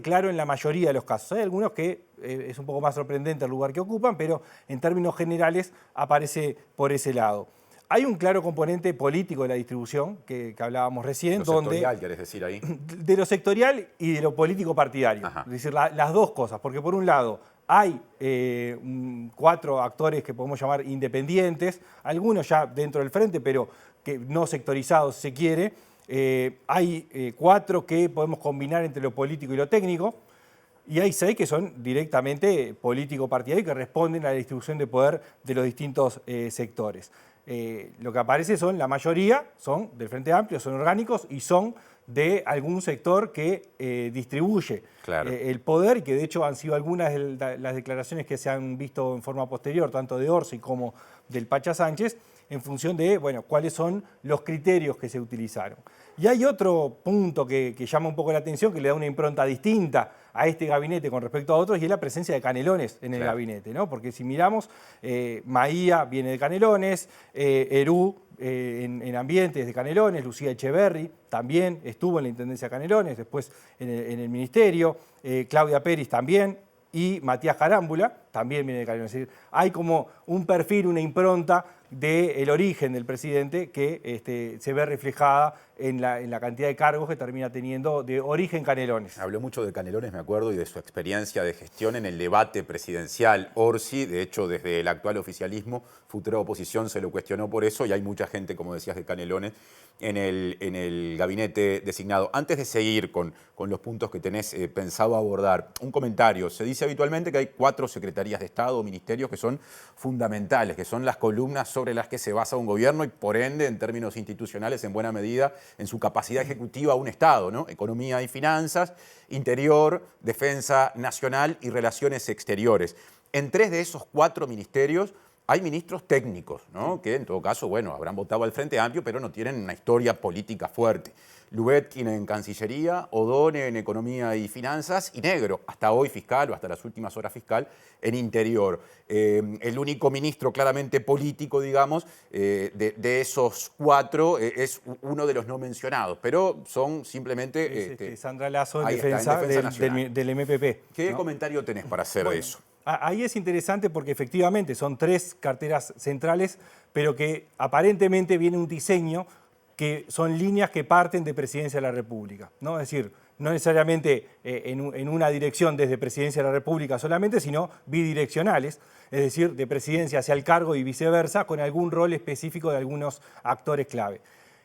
claro en la mayoría de los casos. Hay algunos que es un poco más sorprendente el lugar que ocupan, pero en términos generales aparece por ese lado. Hay un claro componente político de la distribución que hablábamos recién. ¿Lo sectorial querés decir ahí? De lo sectorial y de lo político partidario. Ajá. Es decir, las dos cosas, porque por un lado hay 4 actores que podemos llamar independientes, algunos ya dentro del frente, pero que no sectorizados si se quiere. Hay 4 que podemos combinar entre lo político y lo técnico, y hay 6 que son directamente político-partidarios y que responden a la distribución de poder de los distintos sectores. Lo que aparece la mayoría son del Frente Amplio, son orgánicos y son de algún sector que distribuye, claro, el poder, y que de hecho han sido algunas de las declaraciones que se han visto en forma posterior, tanto de Orsi como del Pacha Sánchez, en función de, bueno, cuáles son los criterios que se utilizaron. Y hay otro punto que llama un poco la atención, que le da una impronta distinta a este gabinete con respecto a otros, y es la presencia de Canelones en el gabinete, ¿no? Porque si miramos, Maía viene de Canelones, Herú en ambientes de Canelones, Lucía Echeverri también estuvo en la Intendencia de Canelones, después en el Ministerio, Claudia Peris también, y Matías Carámbula también viene de Canelones. Es decir, hay como un perfil, una impronta del origen del presidente que se ve reflejada en la cantidad de cargos que termina teniendo de origen Canelones. Habló mucho de Canelones, me acuerdo, y de su experiencia de gestión en el debate presidencial. Orsi, de hecho, desde el actual oficialismo, futura oposición, se lo cuestionó por eso, y hay mucha gente, como decías, de Canelones en el gabinete designado. Antes de seguir con los puntos que tenés pensado abordar, un comentario. Se dice habitualmente que hay 4 secretarías de Estado o ministerios que son fundamentales, que son las columnas sobre las que se basa un gobierno y, por ende, en términos institucionales, en buena medida, en su capacidad ejecutiva un Estado, ¿no? Economía y finanzas, interior, defensa nacional y relaciones exteriores. En 3 de esos 4 ministerios hay ministros técnicos, ¿no? Que en todo caso, bueno, habrán votado al Frente Amplio, pero no tienen una historia política fuerte. Lubetkin en Cancillería, Odone en Economía y Finanzas y Negro, hasta hoy fiscal o hasta las últimas horas fiscal, en Interior. El único ministro claramente político, digamos, de esos 4 es uno de los no mencionados, pero son simplemente... Sandra Lazo, en defensa del MPP. ¿Qué comentario tenés para hacer de eso? Ahí es interesante porque efectivamente son 3 carteras centrales, pero que aparentemente viene un diseño que son líneas que parten de Presidencia de la República, ¿no? Es decir, no necesariamente en una dirección desde Presidencia de la República solamente, sino bidireccionales, es decir, de Presidencia hacia el cargo y viceversa, con algún rol específico de algunos actores clave.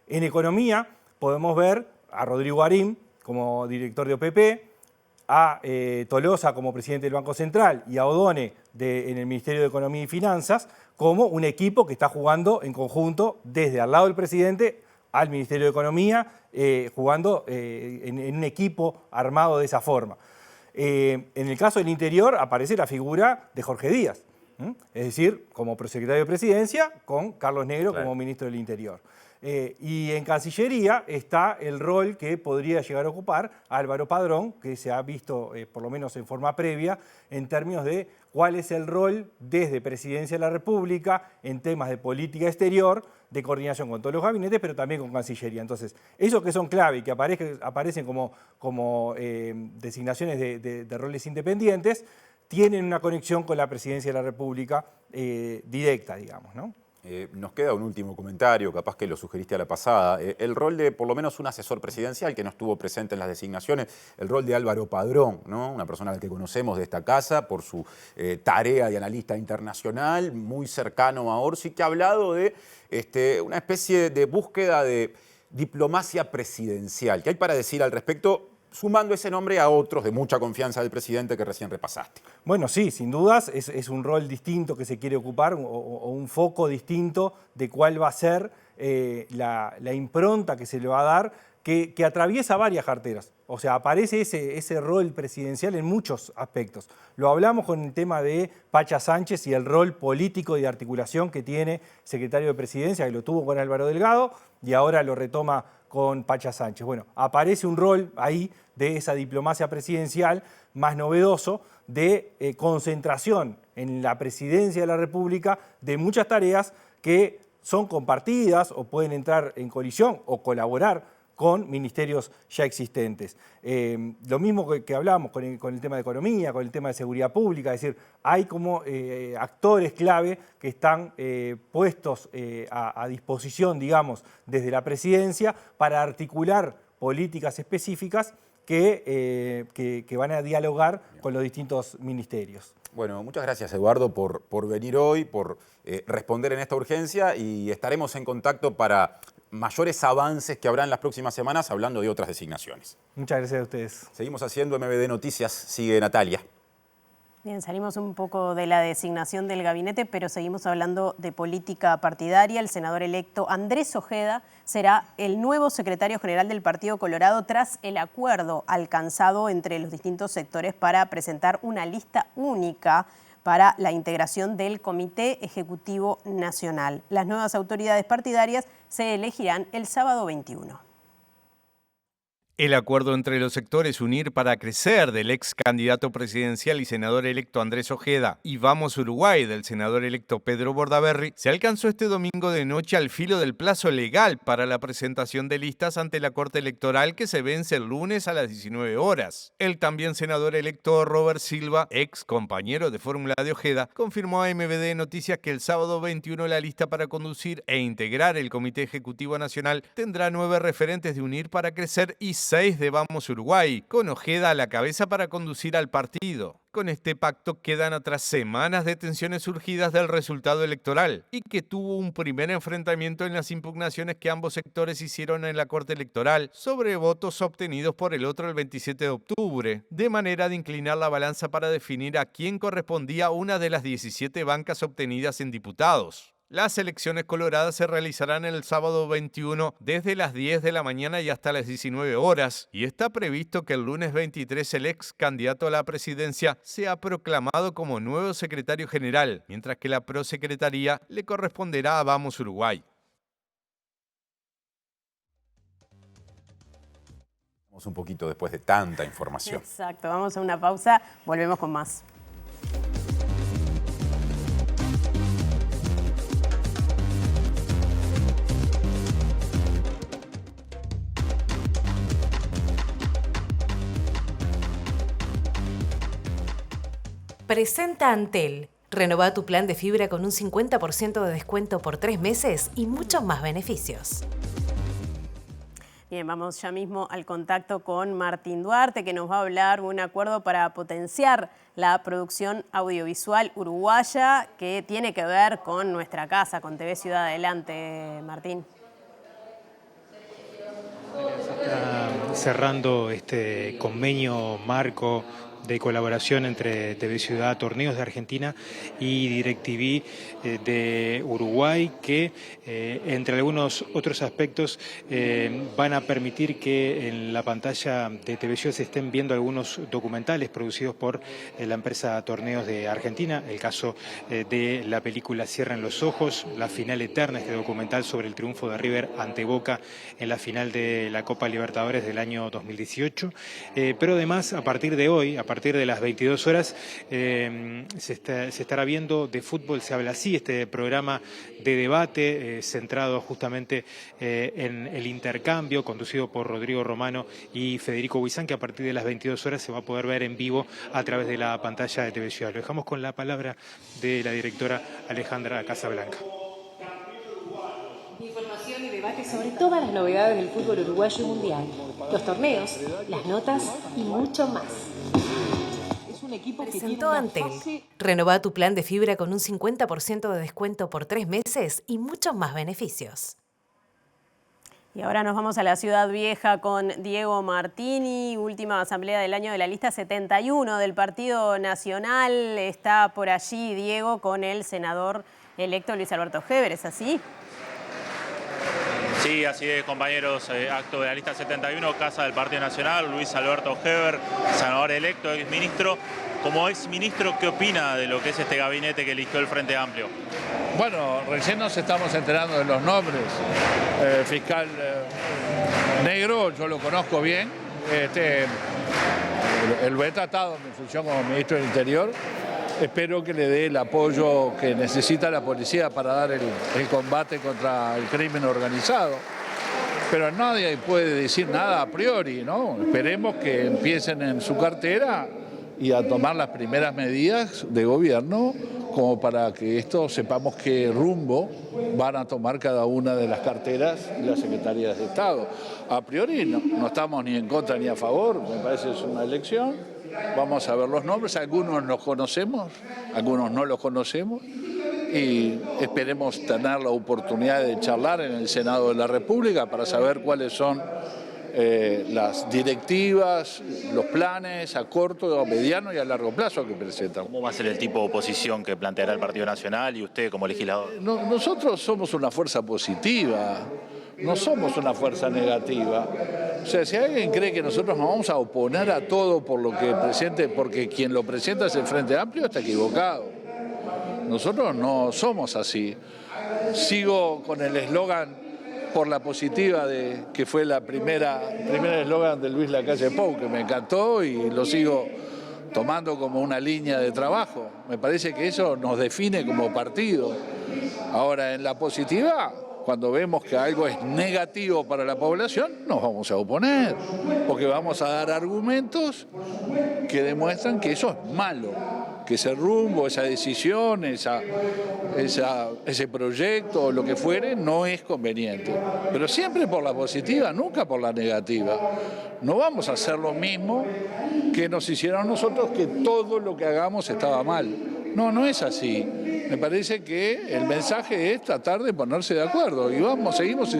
En Economía podemos ver a Rodrigo Arim como director de OPP, a Tolosa como presidente del Banco Central y a Odone en el Ministerio de Economía y Finanzas como un equipo que está jugando en conjunto desde al lado del presidente al Ministerio de Economía, jugando en un equipo armado de esa forma. En el caso del Interior aparece la figura de Jorge Díaz, es decir, como prosecretario de Presidencia con Carlos Negro como ministro del Interior. Y en Cancillería está el rol que podría llegar a ocupar Álvaro Padrón, que se ha visto, por lo menos en forma previa, en términos de cuál es el rol desde Presidencia de la República en temas de política exterior, de coordinación con todos los gabinetes, pero también con Cancillería. Entonces, esos que son clave y que aparecen como designaciones de roles independientes, tienen una conexión con la Presidencia de la República directa, digamos, ¿no? Nos queda un último comentario, capaz que lo sugeriste a la pasada. El rol de, por lo menos, un asesor presidencial que no estuvo presente en las designaciones, el rol de Álvaro Padrón, ¿no? Una persona que conocemos de esta casa por su tarea de analista internacional, muy cercano a Orsi, que ha hablado de una especie de búsqueda de diplomacia presidencial. ¿Qué hay para decir al respecto? Sumando ese nombre a otros de mucha confianza del presidente que recién repasaste. Bueno, sí, sin dudas, es un rol distinto que se quiere ocupar o un foco distinto de cuál va a ser la impronta que se le va a dar, que atraviesa varias carteras. O sea, aparece ese rol presidencial en muchos aspectos. Lo hablamos con el tema de Pacha Sánchez y el rol político y de articulación que tiene secretario de Presidencia, que lo tuvo con Álvaro Delgado y ahora lo retoma con Pacha Sánchez. Bueno, aparece un rol ahí de esa diplomacia presidencial más novedoso de concentración en la Presidencia de la República de muchas tareas que son compartidas o pueden entrar en colisión o colaborar con ministerios ya existentes. Lo mismo que hablamos con el tema de economía, con el tema de seguridad pública, es decir, hay como actores clave que están puestos a disposición, digamos, desde la presidencia para articular políticas específicas que van a dialogar con los distintos ministerios. Bueno, muchas gracias, Eduardo, por venir hoy, por responder en esta urgencia, y estaremos en contacto para mayores avances que habrá en las próximas semanas hablando de otras designaciones. Muchas gracias a ustedes. Seguimos haciendo MBD Noticias. Sigue Natalia. Bien, salimos un poco de la designación del gabinete, pero seguimos hablando de política partidaria. El senador electo Andrés Ojeda será el nuevo secretario general del Partido Colorado tras el acuerdo alcanzado entre los distintos sectores para presentar una lista única para la integración del Comité Ejecutivo Nacional. Las nuevas autoridades partidarias se elegirán el sábado 21. El acuerdo entre los sectores Unir para Crecer del ex candidato presidencial y senador electo Andrés Ojeda y Vamos Uruguay del senador electo Pedro Bordaberry se alcanzó este domingo de noche al filo del plazo legal para la presentación de listas ante la Corte Electoral que se vence el lunes a las 19 horas. El también senador electo Robert Silva, ex compañero de fórmula de Ojeda, confirmó a MBD Noticias que el sábado 21 la lista para conducir e integrar el Comité Ejecutivo Nacional tendrá 9 referentes de Unir para Crecer y 6 de Vamos Uruguay, con Ojeda a la cabeza para conducir al partido. Con este pacto quedan atrás semanas de tensiones surgidas del resultado electoral y que tuvo un primer enfrentamiento en las impugnaciones que ambos sectores hicieron en la Corte Electoral sobre votos obtenidos por el otro el 27 de octubre, de manera de inclinar la balanza para definir a quién correspondía una de las 17 bancas obtenidas en diputados. Las elecciones coloradas se realizarán el sábado 21 desde las 10 de la mañana y hasta las 19 horas y está previsto que el lunes 23 el ex candidato a la presidencia sea proclamado como nuevo secretario general, mientras que la prosecretaría le corresponderá a Vamos Uruguay. Vamos un poquito después de tanta información. Exacto, vamos a una pausa, volvemos con más. Presenta Antel. Renová tu plan de fibra con un 50% de descuento por 3 meses y muchos más beneficios. Bien, vamos ya mismo al contacto con Martín Duarte, que nos va a hablar de un acuerdo para potenciar la producción audiovisual uruguaya que tiene que ver con nuestra casa, con TV Ciudad Adelante. Martín. Se está cerrando este convenio marco de colaboración entre TV Ciudad, Torneos de Argentina y DirecTV de Uruguay, que entre algunos otros aspectos van a permitir que en la pantalla de TV Ciudad se estén viendo algunos documentales producidos por la empresa Torneos de Argentina, el caso de la película Cierren los ojos, La final eterna, este documental sobre el triunfo de River ante Boca en la final de la Copa Libertadores del año 2018, pero además a partir de hoy, a partir de las 22 horas, se estará viendo De Fútbol se habla así, este programa de debate centrado justamente en el intercambio, conducido por Rodrigo Romano y Federico Huizán, que a partir de las 22 horas se va a poder ver en vivo a través de la pantalla de TV Ciudad. Lo dejamos con la palabra de la directora Alejandra Casablanca. Información y debate sobre todas las novedades del fútbol uruguayo y mundial, los torneos, las notas y mucho más. Presentó Antel. Renová tu plan de fibra con un 50% de descuento por 3 meses y muchos más beneficios. Y ahora nos vamos a la Ciudad Vieja con Diego Martini, última asamblea del año de la lista 71 del Partido Nacional. Está por allí Diego con el senador electo Luis Alberto Heber, ¿es así? Sí, así es, compañeros. Acto de la lista 71, Casa del Partido Nacional, Luis Alberto Heber, senador electo, exministro. Como exministro, ¿qué opina de lo que es este gabinete que eligió el Frente Amplio? Bueno, recién nos estamos enterando de los nombres. Fiscal Negro, yo lo conozco bien. Lo he tratado en mi función como ministro del Interior. Espero que le dé el apoyo que necesita la policía para dar el combate contra el crimen organizado. Pero nadie puede decir nada a priori, ¿no? Esperemos que empiecen en su cartera y a tomar las primeras medidas de gobierno como para que esto sepamos qué rumbo van a tomar cada una de las carteras y las secretarías de Estado. A priori no estamos ni en contra ni a favor, me parece que es una elección. Vamos a ver los nombres, algunos los conocemos, algunos no los conocemos y esperemos tener la oportunidad de charlar en el Senado de la República para saber cuáles son las directivas, los planes a corto, a mediano y a largo plazo que presentan. ¿Cómo va a ser el tipo de oposición que planteará el Partido Nacional y usted como legislador? Nosotros somos una fuerza positiva. no somos una fuerza negativa. O sea, si alguien cree que nosotros nos vamos a oponer a todo por lo que presente, porque quien lo presenta es el Frente Amplio, está equivocado. Nosotros no somos así. Sigo con el eslogan por la positiva, que fue la primera eslogan de Luis Lacalle Pou, que me encantó y lo sigo tomando como una línea de trabajo. Me parece que eso nos define como partido. Ahora, en la positiva, cuando vemos que algo es negativo para la población, nos vamos a oponer, porque vamos a dar argumentos que demuestran que eso es malo, que ese rumbo, esa decisión, ese proyecto o lo que fuere no es conveniente. Pero siempre por la positiva, nunca por la negativa. No vamos a hacer lo mismo que nos hicieron nosotros, que todo lo que hagamos estaba mal. No, no es así. Me parece que el mensaje es tratar de ponerse de acuerdo y seguimos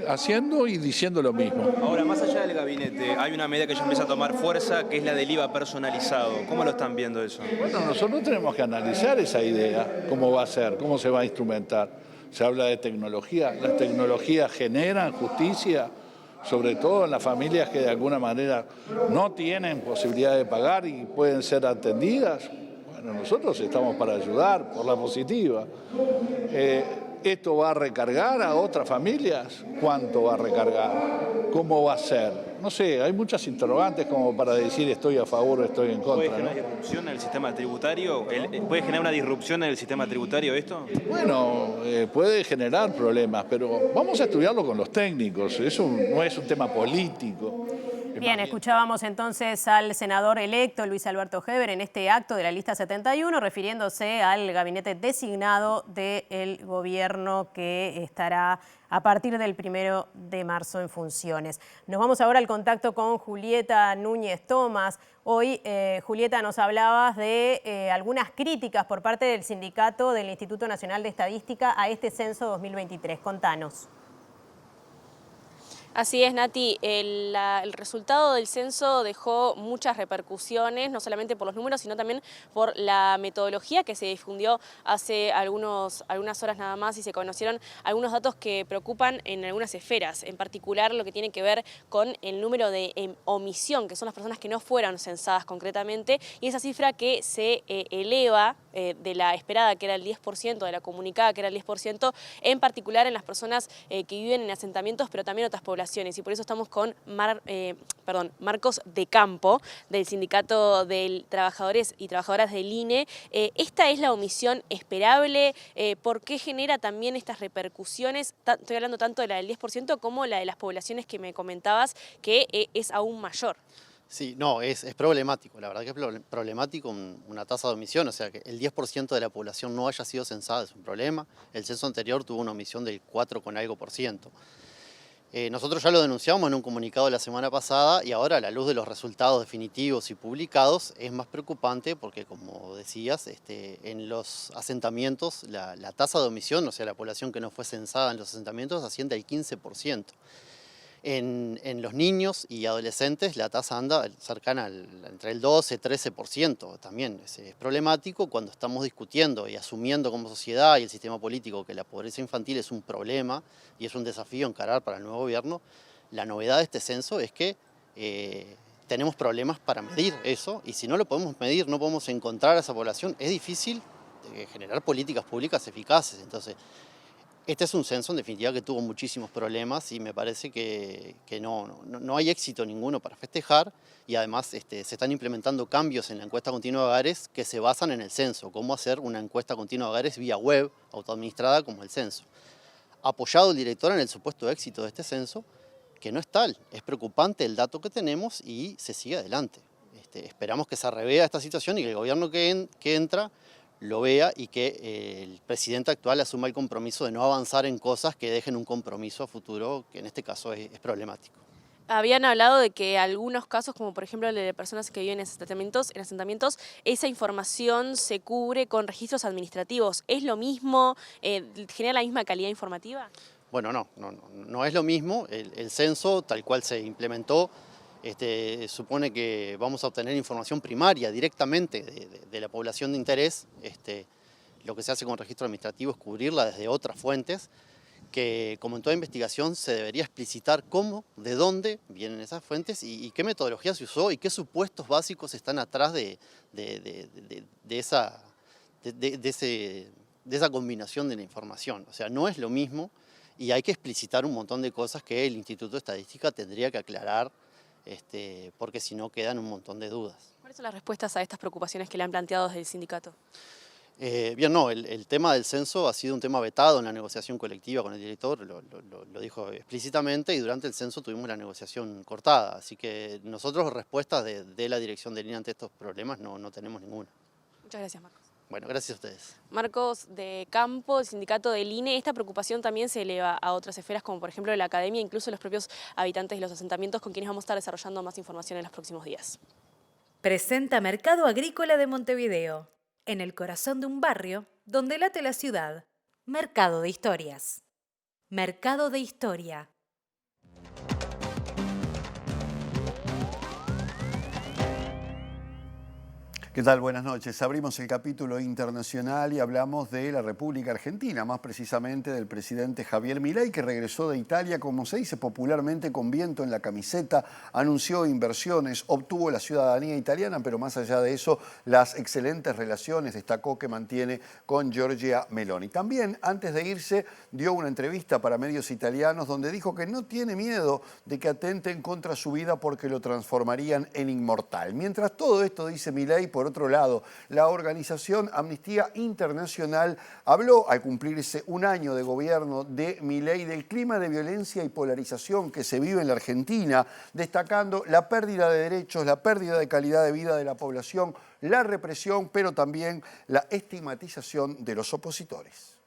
haciendo y diciendo lo mismo. Ahora, más allá del gabinete, hay una medida que ya empieza a tomar fuerza, que es la del IVA personalizado. ¿Cómo lo están viendo eso? Bueno, nosotros tenemos que analizar esa idea, cómo va a ser, cómo se va a instrumentar. Se habla de tecnología, las tecnologías generan justicia, sobre todo en las familias que de alguna manera no tienen posibilidad de pagar y pueden ser atendidas. Bueno, nosotros estamos para ayudar por la positiva. ¿Esto va a recargar a otras familias? ¿Cuánto va a recargar? ¿Cómo va a ser? No sé, hay muchas interrogantes como para decir estoy a favor o estoy en contra. ¿Puede generar disrupción en el sistema tributario? ¿Puede generar una disrupción en el sistema tributario esto? Bueno, puede generar problemas, pero vamos a estudiarlo con los técnicos. Eso no es un tema político. Bien, escuchábamos entonces al senador electo Luis Alberto Heber en este acto de la lista 71, refiriéndose al gabinete designado del gobierno que estará a partir del 1 de marzo en funciones. Nos vamos ahora al contacto con Julieta Núñez Tomás. Hoy, Julieta, nos hablabas de algunas críticas por parte del sindicato del Instituto Nacional de Estadística a este censo 2023. Contanos. Así es, Nati. El resultado del censo dejó muchas repercusiones, no solamente por los números, sino también por la metodología que se difundió hace algunas horas nada más y se conocieron algunos datos que preocupan en algunas esferas, en particular lo que tiene que ver con el número de omisión, que son las personas que no fueron censadas concretamente, y esa cifra que se eleva de la esperada, que era el 10%, de la comunicada, que era el 10%, en particular en las personas que viven en asentamientos, pero también otras poblaciones. Y por eso estamos con Marcos de Campo, del Sindicato de Trabajadores y Trabajadoras del INE. ¿Esta es la omisión esperable? ¿Por qué genera también estas repercusiones? Estoy hablando tanto de la del 10% como la de las poblaciones que me comentabas, que es aún mayor. Sí, no, es problemático, la verdad que es problemático una tasa de omisión, o sea que el 10% de la población no haya sido censada es un problema. El censo anterior tuvo una omisión del 4 con algo por ciento. Nosotros ya lo denunciamos en un comunicado la semana pasada y ahora a la luz de los resultados definitivos y publicados es más preocupante porque, como decías, en los asentamientos la tasa de omisión, o sea, la población que no fue censada en los asentamientos, asciende al 15%. En los niños y adolescentes la tasa anda cercana entre el 12 y 13%. También es problemático cuando estamos discutiendo y asumiendo como sociedad y el sistema político que la pobreza infantil es un problema y es un desafío encarar para el nuevo gobierno. La novedad de este censo es que tenemos problemas para medir eso y si no lo podemos medir, no podemos encontrar a esa población, es difícil generar políticas públicas eficaces. Entonces, este es un censo en definitiva que tuvo muchísimos problemas y me parece que no hay éxito ninguno para festejar y además se están implementando cambios en la encuesta continua de hogares que se basan en el censo, cómo hacer una encuesta continua de hogares vía web autoadministrada como el censo. Apoyado el director en el supuesto éxito de este censo, que no es tal, es preocupante el dato que tenemos y se sigue adelante. Esperamos que se revea esta situación y que el gobierno que entra lo vea y que el presidente actual asuma el compromiso de no avanzar en cosas que dejen un compromiso a futuro, que en este caso es problemático. Habían hablado de que algunos casos, como por ejemplo el de personas que viven en asentamientos, esa información se cubre con registros administrativos. ¿Es lo mismo? ¿Genera la misma calidad informativa? Bueno, no es lo mismo. El censo, tal cual se implementó, supone que vamos a obtener información primaria directamente de la población de interés. Lo que se hace con el registro administrativo es cubrirla desde otras fuentes que, como en toda investigación, se debería explicitar cómo, de dónde vienen esas fuentes y qué metodología se usó y qué supuestos básicos están atrás de esa combinación de la información. O sea, no es lo mismo y hay que explicitar un montón de cosas que el Instituto de Estadística tendría que aclarar, porque si no quedan un montón de dudas. ¿Cuáles son las respuestas a estas preocupaciones que le han planteado desde el sindicato? Bien, no, el tema del censo ha sido un tema vetado en la negociación colectiva con el director, lo dijo explícitamente, y durante el censo tuvimos la negociación cortada. Así que nosotros respuestas de la dirección de línea ante estos problemas no tenemos ninguna. Muchas gracias, Marcos. Bueno, gracias a ustedes. Marcos de Campo, el sindicato del INE. Esta preocupación también se eleva a otras esferas, como por ejemplo la academia, incluso los propios habitantes de los asentamientos, con quienes vamos a estar desarrollando más información en los próximos días. Presenta Mercado Agrícola de Montevideo, en el corazón de un barrio donde late la ciudad. Mercado de Historias. Mercado de Historia. ¿Qué tal? Buenas noches. Abrimos el capítulo internacional y hablamos de la República Argentina, más precisamente del presidente Javier Milei, que regresó de Italia, como se dice popularmente, con viento en la camiseta, anunció inversiones, obtuvo la ciudadanía italiana, pero más allá de eso, las excelentes relaciones, destacó, que mantiene con Giorgia Meloni. También, antes de irse, dio una entrevista para medios italianos donde dijo que no tiene miedo de que atenten contra su vida porque lo transformarían en inmortal. Mientras todo esto, dice Milei, por otro lado, la organización Amnistía Internacional habló, al cumplirse un año de gobierno de Milei, del clima de violencia y polarización que se vive en la Argentina, destacando la pérdida de derechos, la pérdida de calidad de vida de la población, la represión, pero también la estigmatización de los opositores.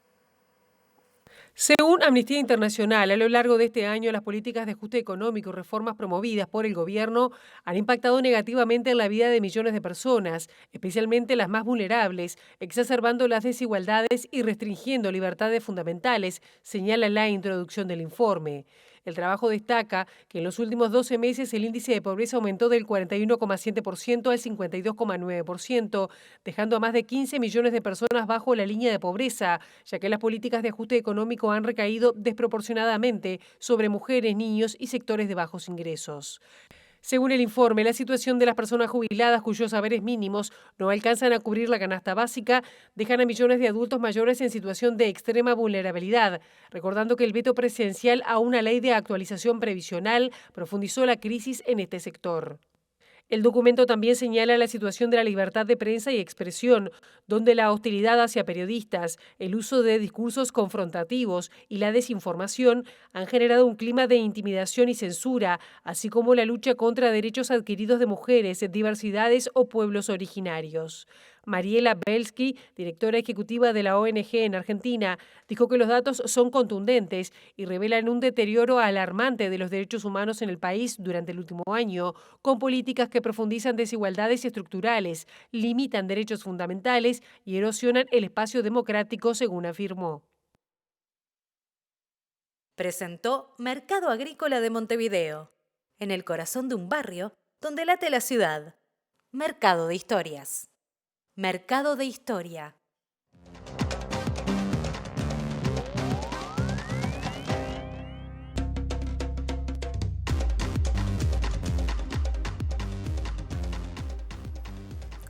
Según Amnistía Internacional, a lo largo de este año, las políticas de ajuste económico y reformas promovidas por el gobierno han impactado negativamente en la vida de millones de personas, especialmente las más vulnerables, exacerbando las desigualdades y restringiendo libertades fundamentales, señala la introducción del informe. El trabajo destaca que en los últimos 12 meses el índice de pobreza aumentó del 41,7% al 52,9%, dejando a más de 15 millones de personas bajo la línea de pobreza, ya que las políticas de ajuste económico han recaído desproporcionadamente sobre mujeres, niños y sectores de bajos ingresos. Según el informe, la situación de las personas jubiladas cuyos saberes mínimos no alcanzan a cubrir la canasta básica dejan a millones de adultos mayores en situación de extrema vulnerabilidad, recordando que el veto presidencial a una ley de actualización previsional profundizó la crisis en este sector. El documento también señala la situación de la libertad de prensa y expresión, donde la hostilidad hacia periodistas, el uso de discursos confrontativos y la desinformación han generado un clima de intimidación y censura, así como la lucha contra derechos adquiridos de mujeres, diversidades o pueblos originarios. Mariela Belsky, directora ejecutiva de la ONG en Argentina, dijo que los datos son contundentes y revelan un deterioro alarmante de los derechos humanos en el país durante el último año, con políticas que profundizan desigualdades estructurales, limitan derechos fundamentales y erosionan el espacio democrático, según afirmó. Presentó Mercado Agrícola de Montevideo, en el corazón de un barrio donde late la ciudad. Mercado de Historias. Mercado de Historia.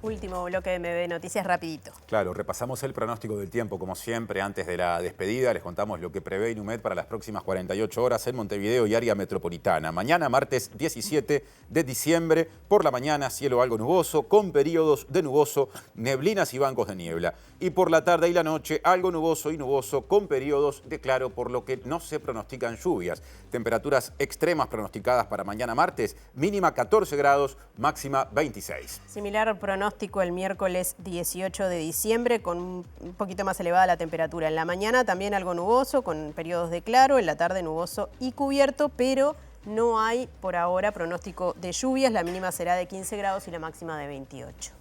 Último bloque de MB Noticias, rapidito. Claro, repasamos el pronóstico del tiempo, como siempre, antes de la despedida. Les contamos lo que prevé Inumet para las próximas 48 horas en Montevideo y área metropolitana. Mañana, martes 17 de diciembre, por la mañana, cielo algo nuboso, con periodos de nuboso, neblinas y bancos de niebla. Y por la tarde y la noche, algo nuboso y nuboso, con periodos de claro, por lo que no se pronostican lluvias. Temperaturas extremas pronosticadas para mañana martes, mínima 14 grados, máxima 26. Similar pronóstico el miércoles 18 de diciembre, con un poquito más elevada la temperatura. En la mañana también algo nuboso, con periodos de claro, en la tarde nuboso y cubierto, pero no hay por ahora pronóstico de lluvias. La mínima será de 15 grados y la máxima de 28.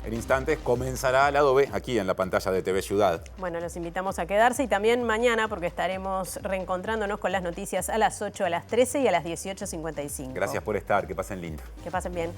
En instantes comenzará Lado B aquí en la pantalla de TV Ciudad. Bueno, los invitamos a quedarse y también mañana porque estaremos reencontrándonos con las noticias a las 8, a las 13 y a las 18:55. Gracias por estar, que pasen lindo. Que pasen bien.